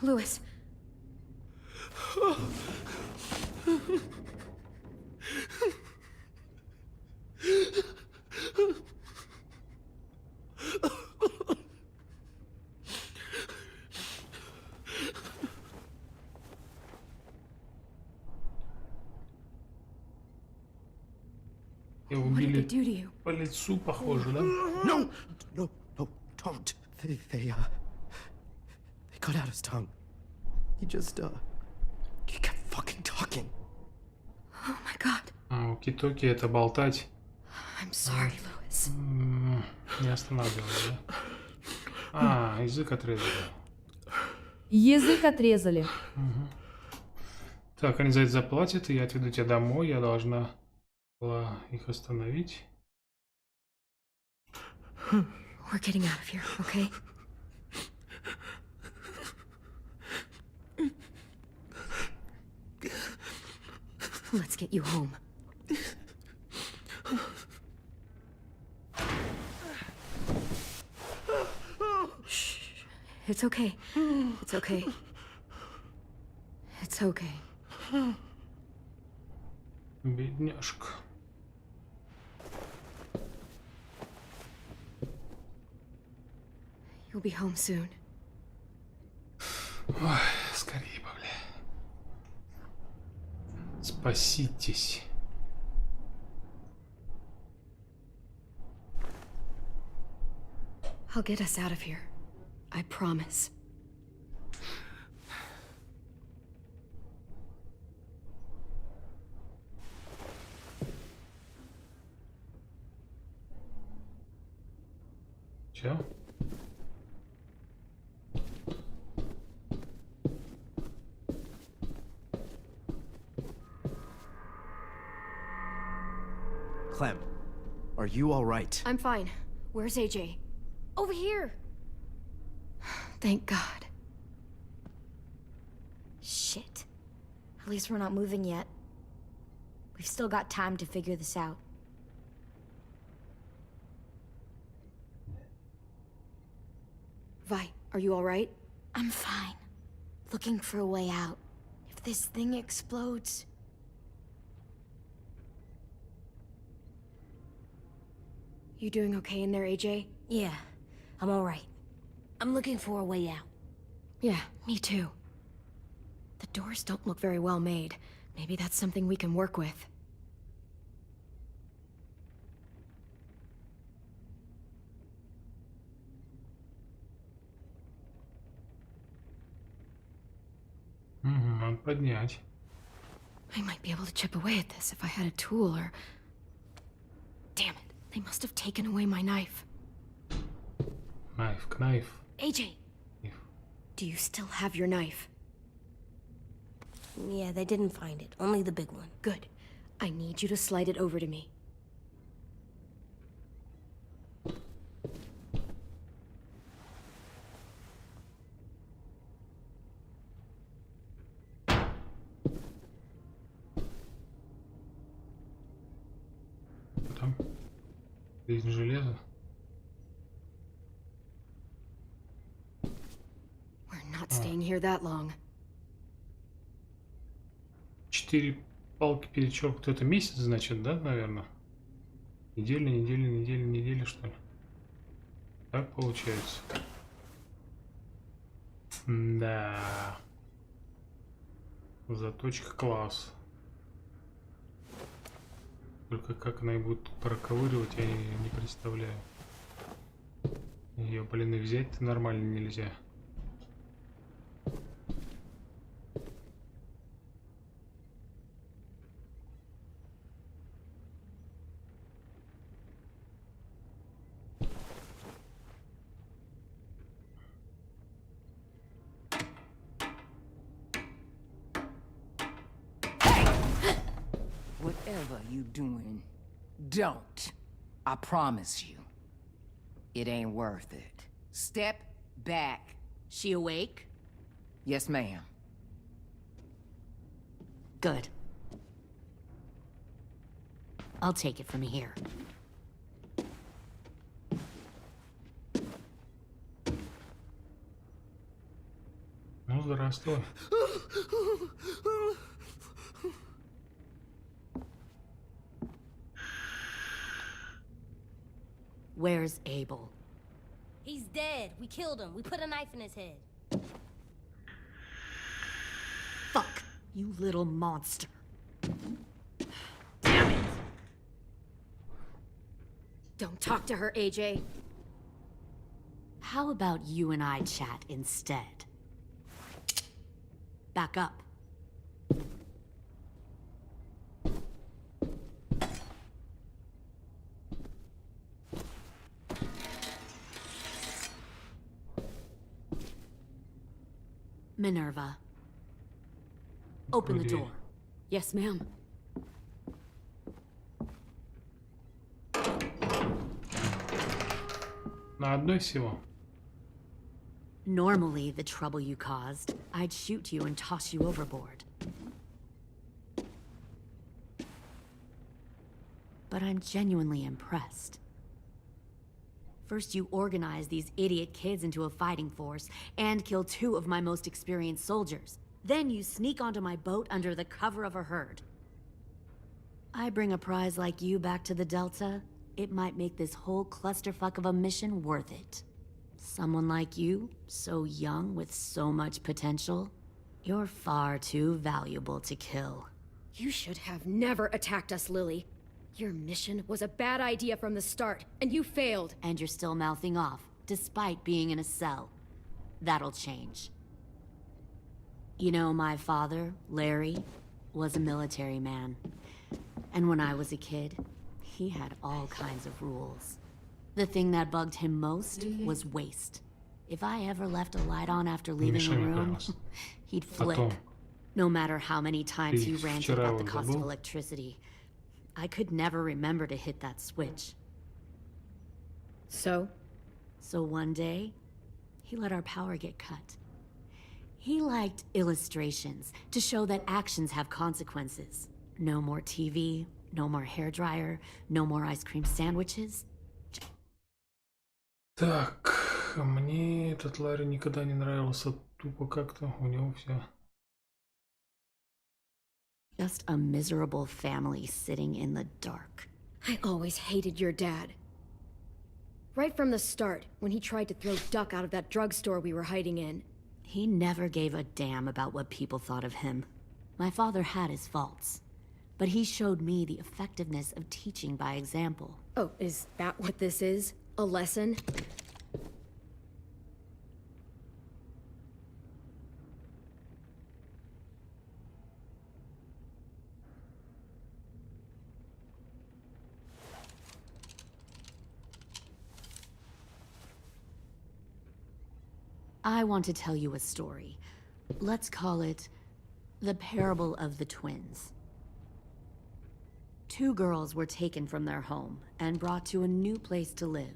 Lewis. Его убили по лицу, похоже, да? No, no, no, don't. They cut out his tongue. He kept fucking talking. Oh my god. Оки-токи это болтать. I'm sorry, Lewis. Не останавливай, да? Язык отрезали. Язык отрезали. Так, они за это заплатят, и я отведу тебя домой. Я должна была их остановить. We're getting out of here, okay? Let's get you home. Shh. It's okay. It's okay. It's okay. Бедняжка. You'll be home soon. Ой, скорее бы, бля. Спаситесь. I'll get us out of here. I promise. Чё? Clem, are you all right? I'm fine. Where's AJ? Over here. Thank God. Shit. At least we're not moving yet. We've still got time to figure this out. Vi, are you all right? I'm fine. Looking for a way out. If this thing explodes... You doing okay in there, AJ? Yeah, I'm all right. I'm looking for a way out. Yeah, me too. The doors don't look very well made. Maybe that's something we can work with. Надо поднять. I might be able to chip away at this if I had a tool or... Damn it, they must have taken away my knife. Knife. AJ! Do you still have your knife? Yeah, they didn't find it. Only the big one. Good. I need you to slide it over to me. Там жизнь железа. We're not staying here that long. 4 палки перечеркнуты. Это месяц, значит, да, наверное? Неделя, что ли? Так получается. Да. Заточка класс. Только как она и будет проковыривать, я не представляю. Ее, блин, и взять-то нормально нельзя. Whatever you doing, don't. I promise you. It ain't worth it. Step back. She awake? Yes, ma'am. Good. I'll take it from here. Ну, здравствуй. Where's Abel? He's dead. We killed him. We put a knife in his head. Fuck, you little monster. Don't talk to her, AJ. How about you and I chat instead? Back up. Minerva. Open the door. Yes, ma'am. На одной всего. Normally, the trouble you caused, I'd shoot you and toss you overboard. But I'm genuinely impressed. First, you organize these idiot kids into a fighting force and kill 2 of my most experienced soldiers. Then you sneak onto my boat under the cover of a herd. I bring a prize like you back to the Delta, it might make this whole clusterfuck of a mission worth it. Someone like you, so young with so much potential, you're far too valuable to kill. You should have never attacked us, Lily. Your mission was a bad idea from the start, and you failed. And you're still mouthing off, despite being in a cell. That'll change. You know, my father, Larry, was a military man. And when I was a kid, he had all kinds of rules. The thing that bugged him most was waste. If I ever left a light on after leaving a room, he'd flip. No matter how many times he ranted about the cost of electricity, I could never remember to hit that switch. So? So one day, he let our power get cut. He liked illustrations to show that actions have consequences. No more TV, no more hairdryer, no more ice cream sandwiches. Так, мне этот Ларри никогда не нравился, тупо как-то у него все. Just a miserable family sitting in the dark. I always hated your dad. Right from the start, when he tried to throw Duck out of that drugstore we were hiding in. He never gave a damn about what people thought of him. My father had his faults, but he showed me the effectiveness of teaching by example. Oh, is that what this is? A lesson? I want to tell you a story. Let's call it the parable of the twins. 2 girls were taken from their home and brought to a new place to live.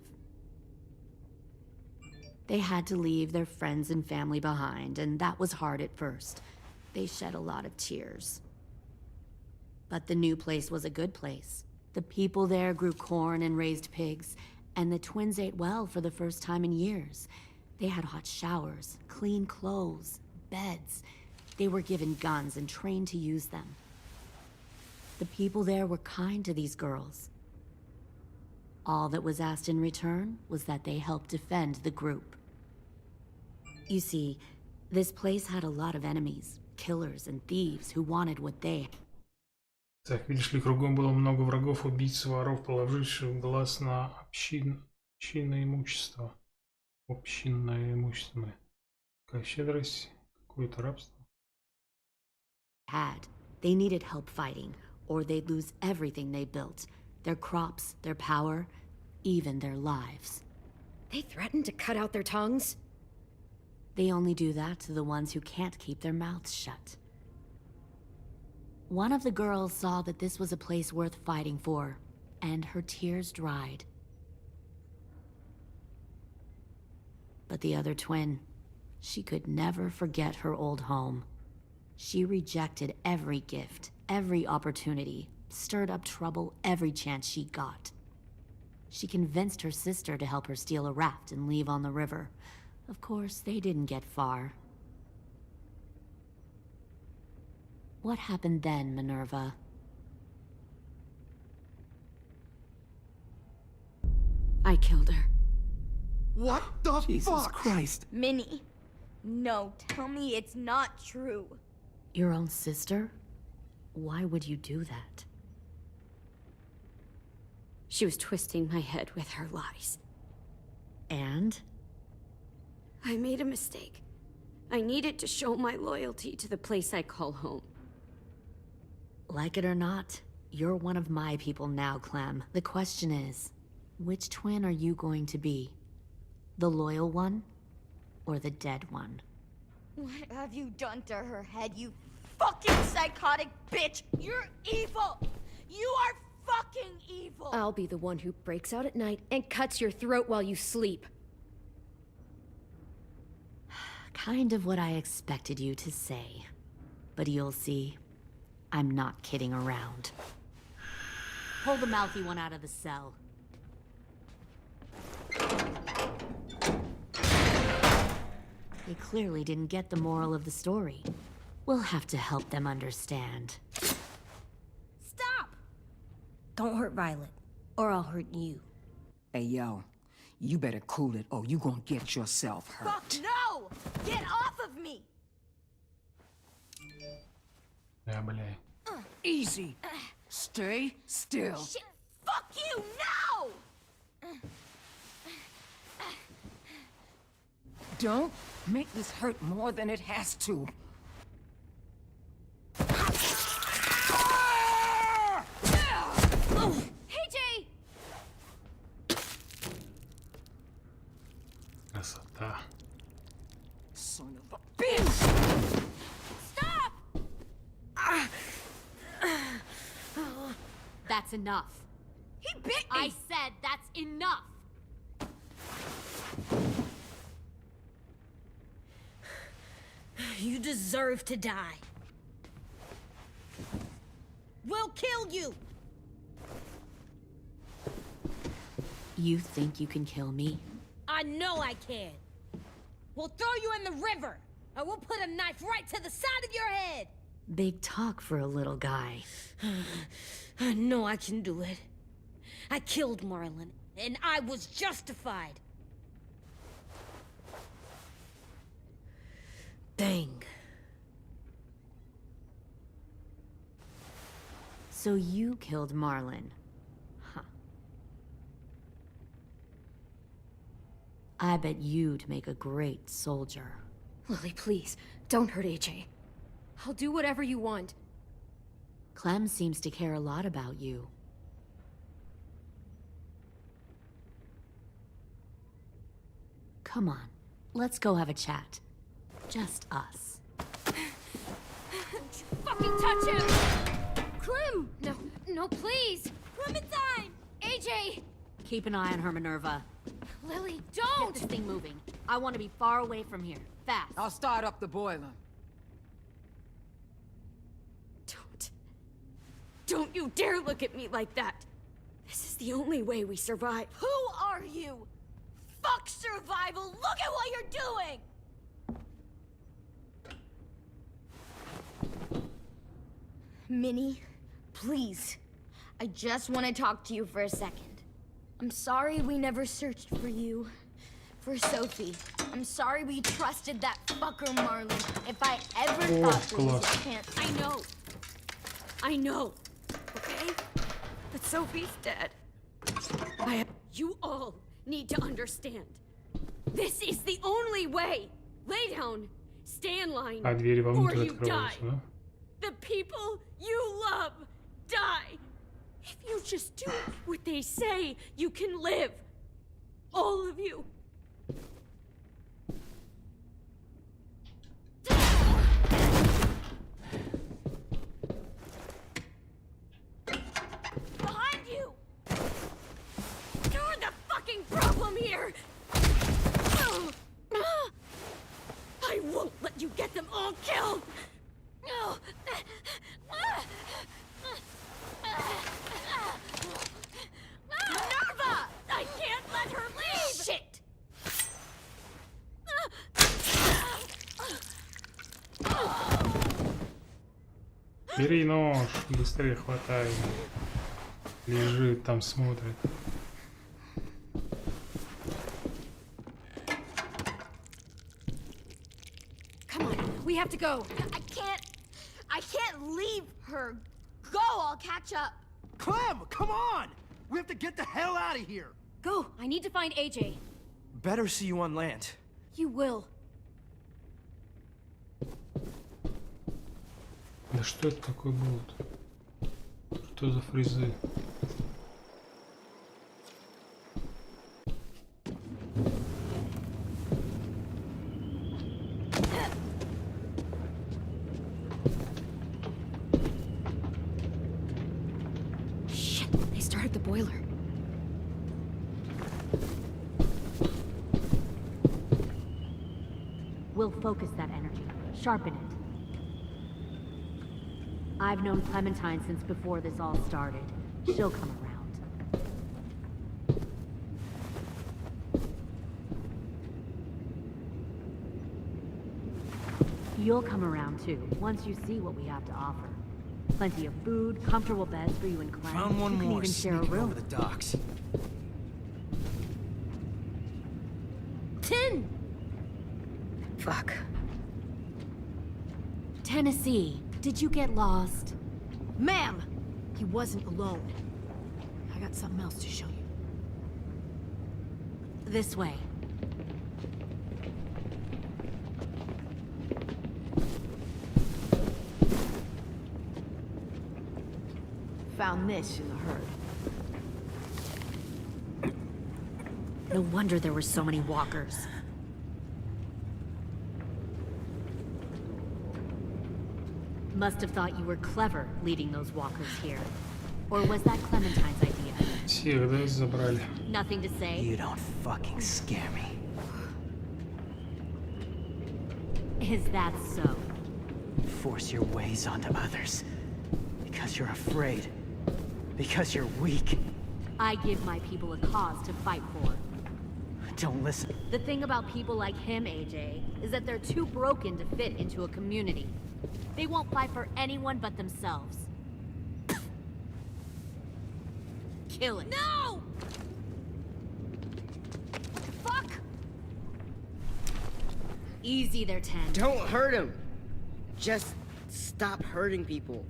They had to leave their friends and family behind, and that was hard at first. They shed a lot of tears. But the new place was a good place. The people there grew corn and raised pigs, and the twins ate well for the first time in years. They had hot showers, clean clothes, beds. They were given guns and trained to use them. The people there were kind to these girls. All that was asked in return was that they help defend the group. You see, this place had a lot of enemies, killers and thieves who wanted what they Так, видишь ли, кругом было много врагов, убийц, воров, положивших глаз на общинное имущество. Общинное имущество. Какая щедрость, какое-то рабство. They needed help fighting, or they'd lose everything they built. Their crops, their power, even their lives. They threatened to cut out their tongues? They only do that to the ones who can't keep their mouths shut. One of the girls saw that this was a place worth fighting for, and her tears dried. But the other twin, she could never forget her old home. She rejected every gift, every opportunity, stirred up trouble every chance she got. She convinced her sister to help her steal a raft and leave on the river. Of course, they didn't get far. What happened then, Minerva? I killed her. What the Jesus fuck? Christ. Minnie, no, tell me it's not true. Your own sister? Why would you do that? She was twisting my head with her lies. And? I made a mistake. I needed to show my loyalty to the place I call home. Like it or not, you're one of my people now, Clem. The question is, which twin are you going to be? The loyal one, or the dead one? What have you done to her head, you fucking psychotic bitch? You're evil! You are fucking evil! I'll be the one who breaks out at night and cuts your throat while you sleep. Kind of what I expected you to say. But you'll see, I'm not kidding around. Pull the mouthy one out of the cell. They clearly didn't get the moral of the story. We'll have to help them understand. Stop! Don't hurt Violet, or I'll hurt you. Hey, yo, you better cool it or you gonna get yourself hurt. Fuck no! Get off of me! Да, бля. Easy. Stay still. Shit, fuck you, no! Don't make this hurt more than it has to. Hey, Jay! Красота. Son of a bitch! Stop! That's enough. He bit me! I said that's enough! You deserve to die. We'll kill you! You think you can kill me? I know I can. We'll throw you in the river, and we'll put a knife right to the side of your head. Big talk for a little guy. I know I can do it. I killed Marlon, and I was justified. Dang. So you killed Marlon. Huh. I bet you'd make a great soldier. Lily, please, don't hurt AJ. I'll do whatever you want. Clem seems to care a lot about you. Come on, let's go have a chat. Just us. Fucking touch him! Clem! No, no, please! Clementine! AJ! Keep an eye on her, Minerva. Lily, Get don't! this thing moving. I want to be far away from here. Fast. I'll start up the boiler. Don't you dare look at me like that! This is the only way we survive. Who are you? Fuck survival! Look at what you're doing! Minnie, please. I just want to talk to you for a second. I'm sorry we never searched for you. For Sophie. I'm sorry we trusted that fucker Marlon. If I ever thought there was a chance... I know. that Sophie's dead. You all need to understand. This is the only way. Lay down, stay in line, А двери or вовнутрь you die. открываются, да? The people you love die. If you just do what they say, you can live. All of you. Behind you! You're the fucking problem here! I won't let you get them all killed! Nerva! I can't let her leave! Shit! Бери нож, быстрее хватай. Лежит там, смотрит. Come on, we have to go. I can't leave her. Go, I'll catch up. Clem, come on! We have to get the hell out of here. Go, I need to find AJ. Better see you on land. You will. Да что это такое будут? Что за фризы? Shit, they started the boiler. We'll focus that energy, sharpen it. I've known Clementine since before this all started. She'll come around. You'll come around too, once you see what we have to offer. Plenty of food, comfortable beds for you and Clem. Found one you can more even share a sneaking room. over the docks. 10! Fuck. Tennessee, did you get lost? Ma'am! He wasn't alone. I got something else to show you. This way. Found this in the herd. No wonder there were so many walkers. Must have thought you were clever leading those walkers here. Or was that Clementine's idea? Всех, да, забрали. Nothing to say? You don't fucking scare me. Is that so? Force your ways onto others. Because you're afraid. Because you're weak. I give my people a cause to fight for. Don't listen. The thing about people like him, AJ, is that they're too broken to fit into a community. They won't fight for anyone but themselves. Kill it. No! What the fuck? Easy there, 10. Don't hurt him. Just stop hurting people.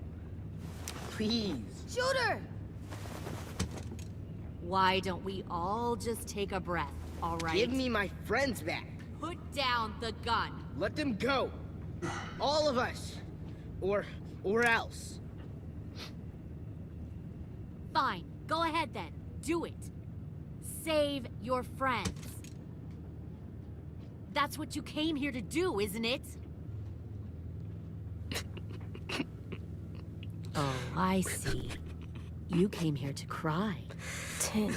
Please. Shoot her! Why don't we all just take a breath, all right? Give me my friends back. Put down the gun. Let them go. All of us. Or else. Fine. Go ahead then. Do it. Save your friends. That's what you came here to do, isn't it? Oh, I see. You came here to cry. 10.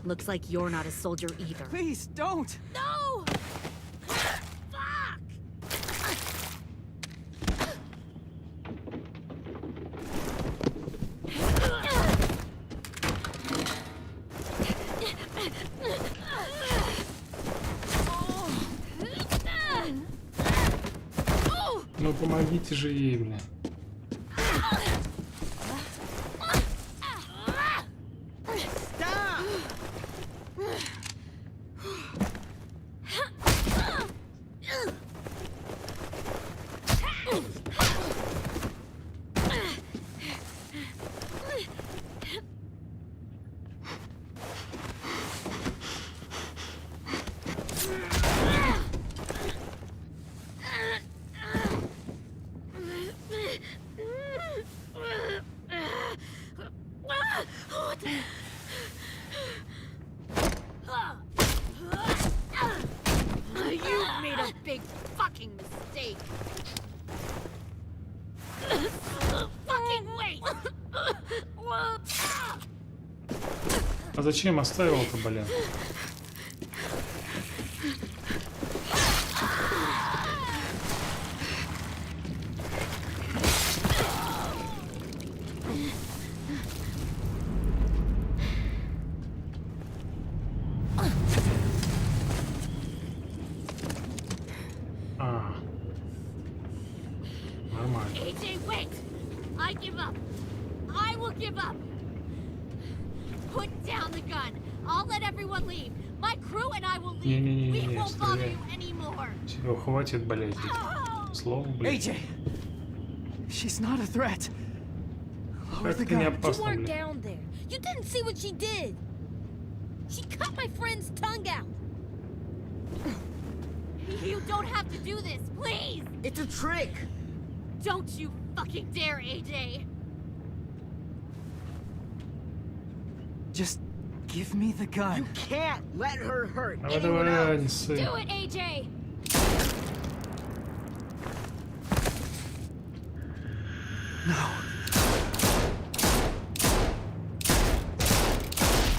Looks like you're not a soldier either. Please, don't! No! Ну помогите же ей, бля. fucking mistake. Fucking wait. А зачем оставил-то, блин? Нормально. AJ, wait! I give up. I will give up. Put down the gun. I'll let everyone leave. My crew and I will leave. We won't bother you anymore. Все, хватит болеть. Слово, блин. AJ, she's not a threat. Это не опасно, You weren't блин. down there. You didn't see what she did. She cut my friend's tongue out. You don't have to do this, please. It's a trick. Don't you fucking dare, AJ. Just give me the gun. You can't let her hurt Давай, anyone давай, else. не ссы. Do it, AJ.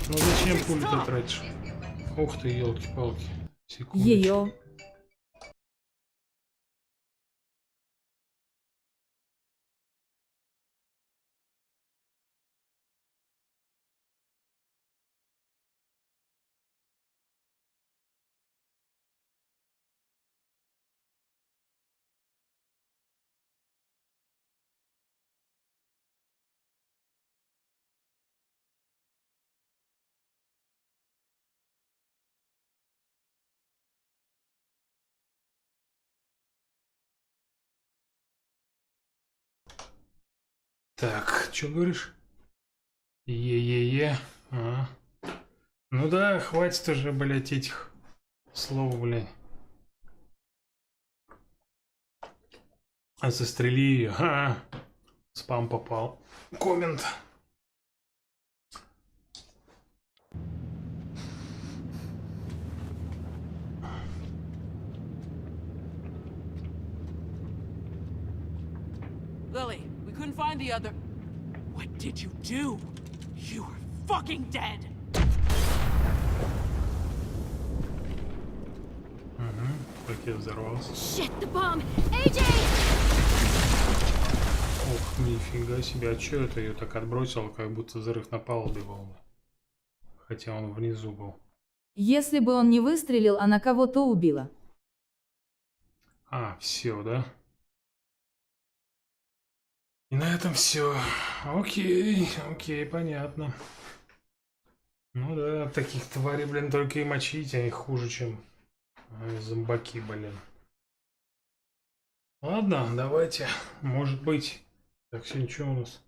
Ну зачем пулю-то тратишь? Ух ты, елки-палки. Секунду. Ее. Так, что говоришь? Е-е-е. А. Ну да, хватит уже, блядь, этих слов, блядь. А застрели ее. А. Спам попал. Коммент. Lily, we couldn't find the other... What did you do? You were fucking dead! Угу, как я взорвался. Shit, the bomb! AJ! Ох, нифига себе, а чё это ее так отбросило, как будто взрыв на палубе был. Хотя он внизу был. Если бы он не выстрелил, она кого-то убила. А, все, да? И на этом все. Окей, окей, понятно. Ну да, таких тварей, блин, только и мочить, они хуже, чем зомбаки, блин. Ладно, давайте, может быть. Так, сегодня что у нас?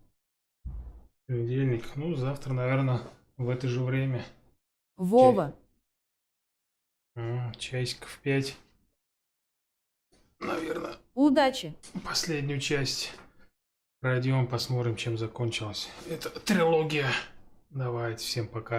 Понедельник. Ну, завтра, наверное, в это же время. Вова. Часиков 5. Наверное. Удачи. Последнюю часть пройдем, посмотрим, чем закончилась эта трилогия. Давайте, всем пока.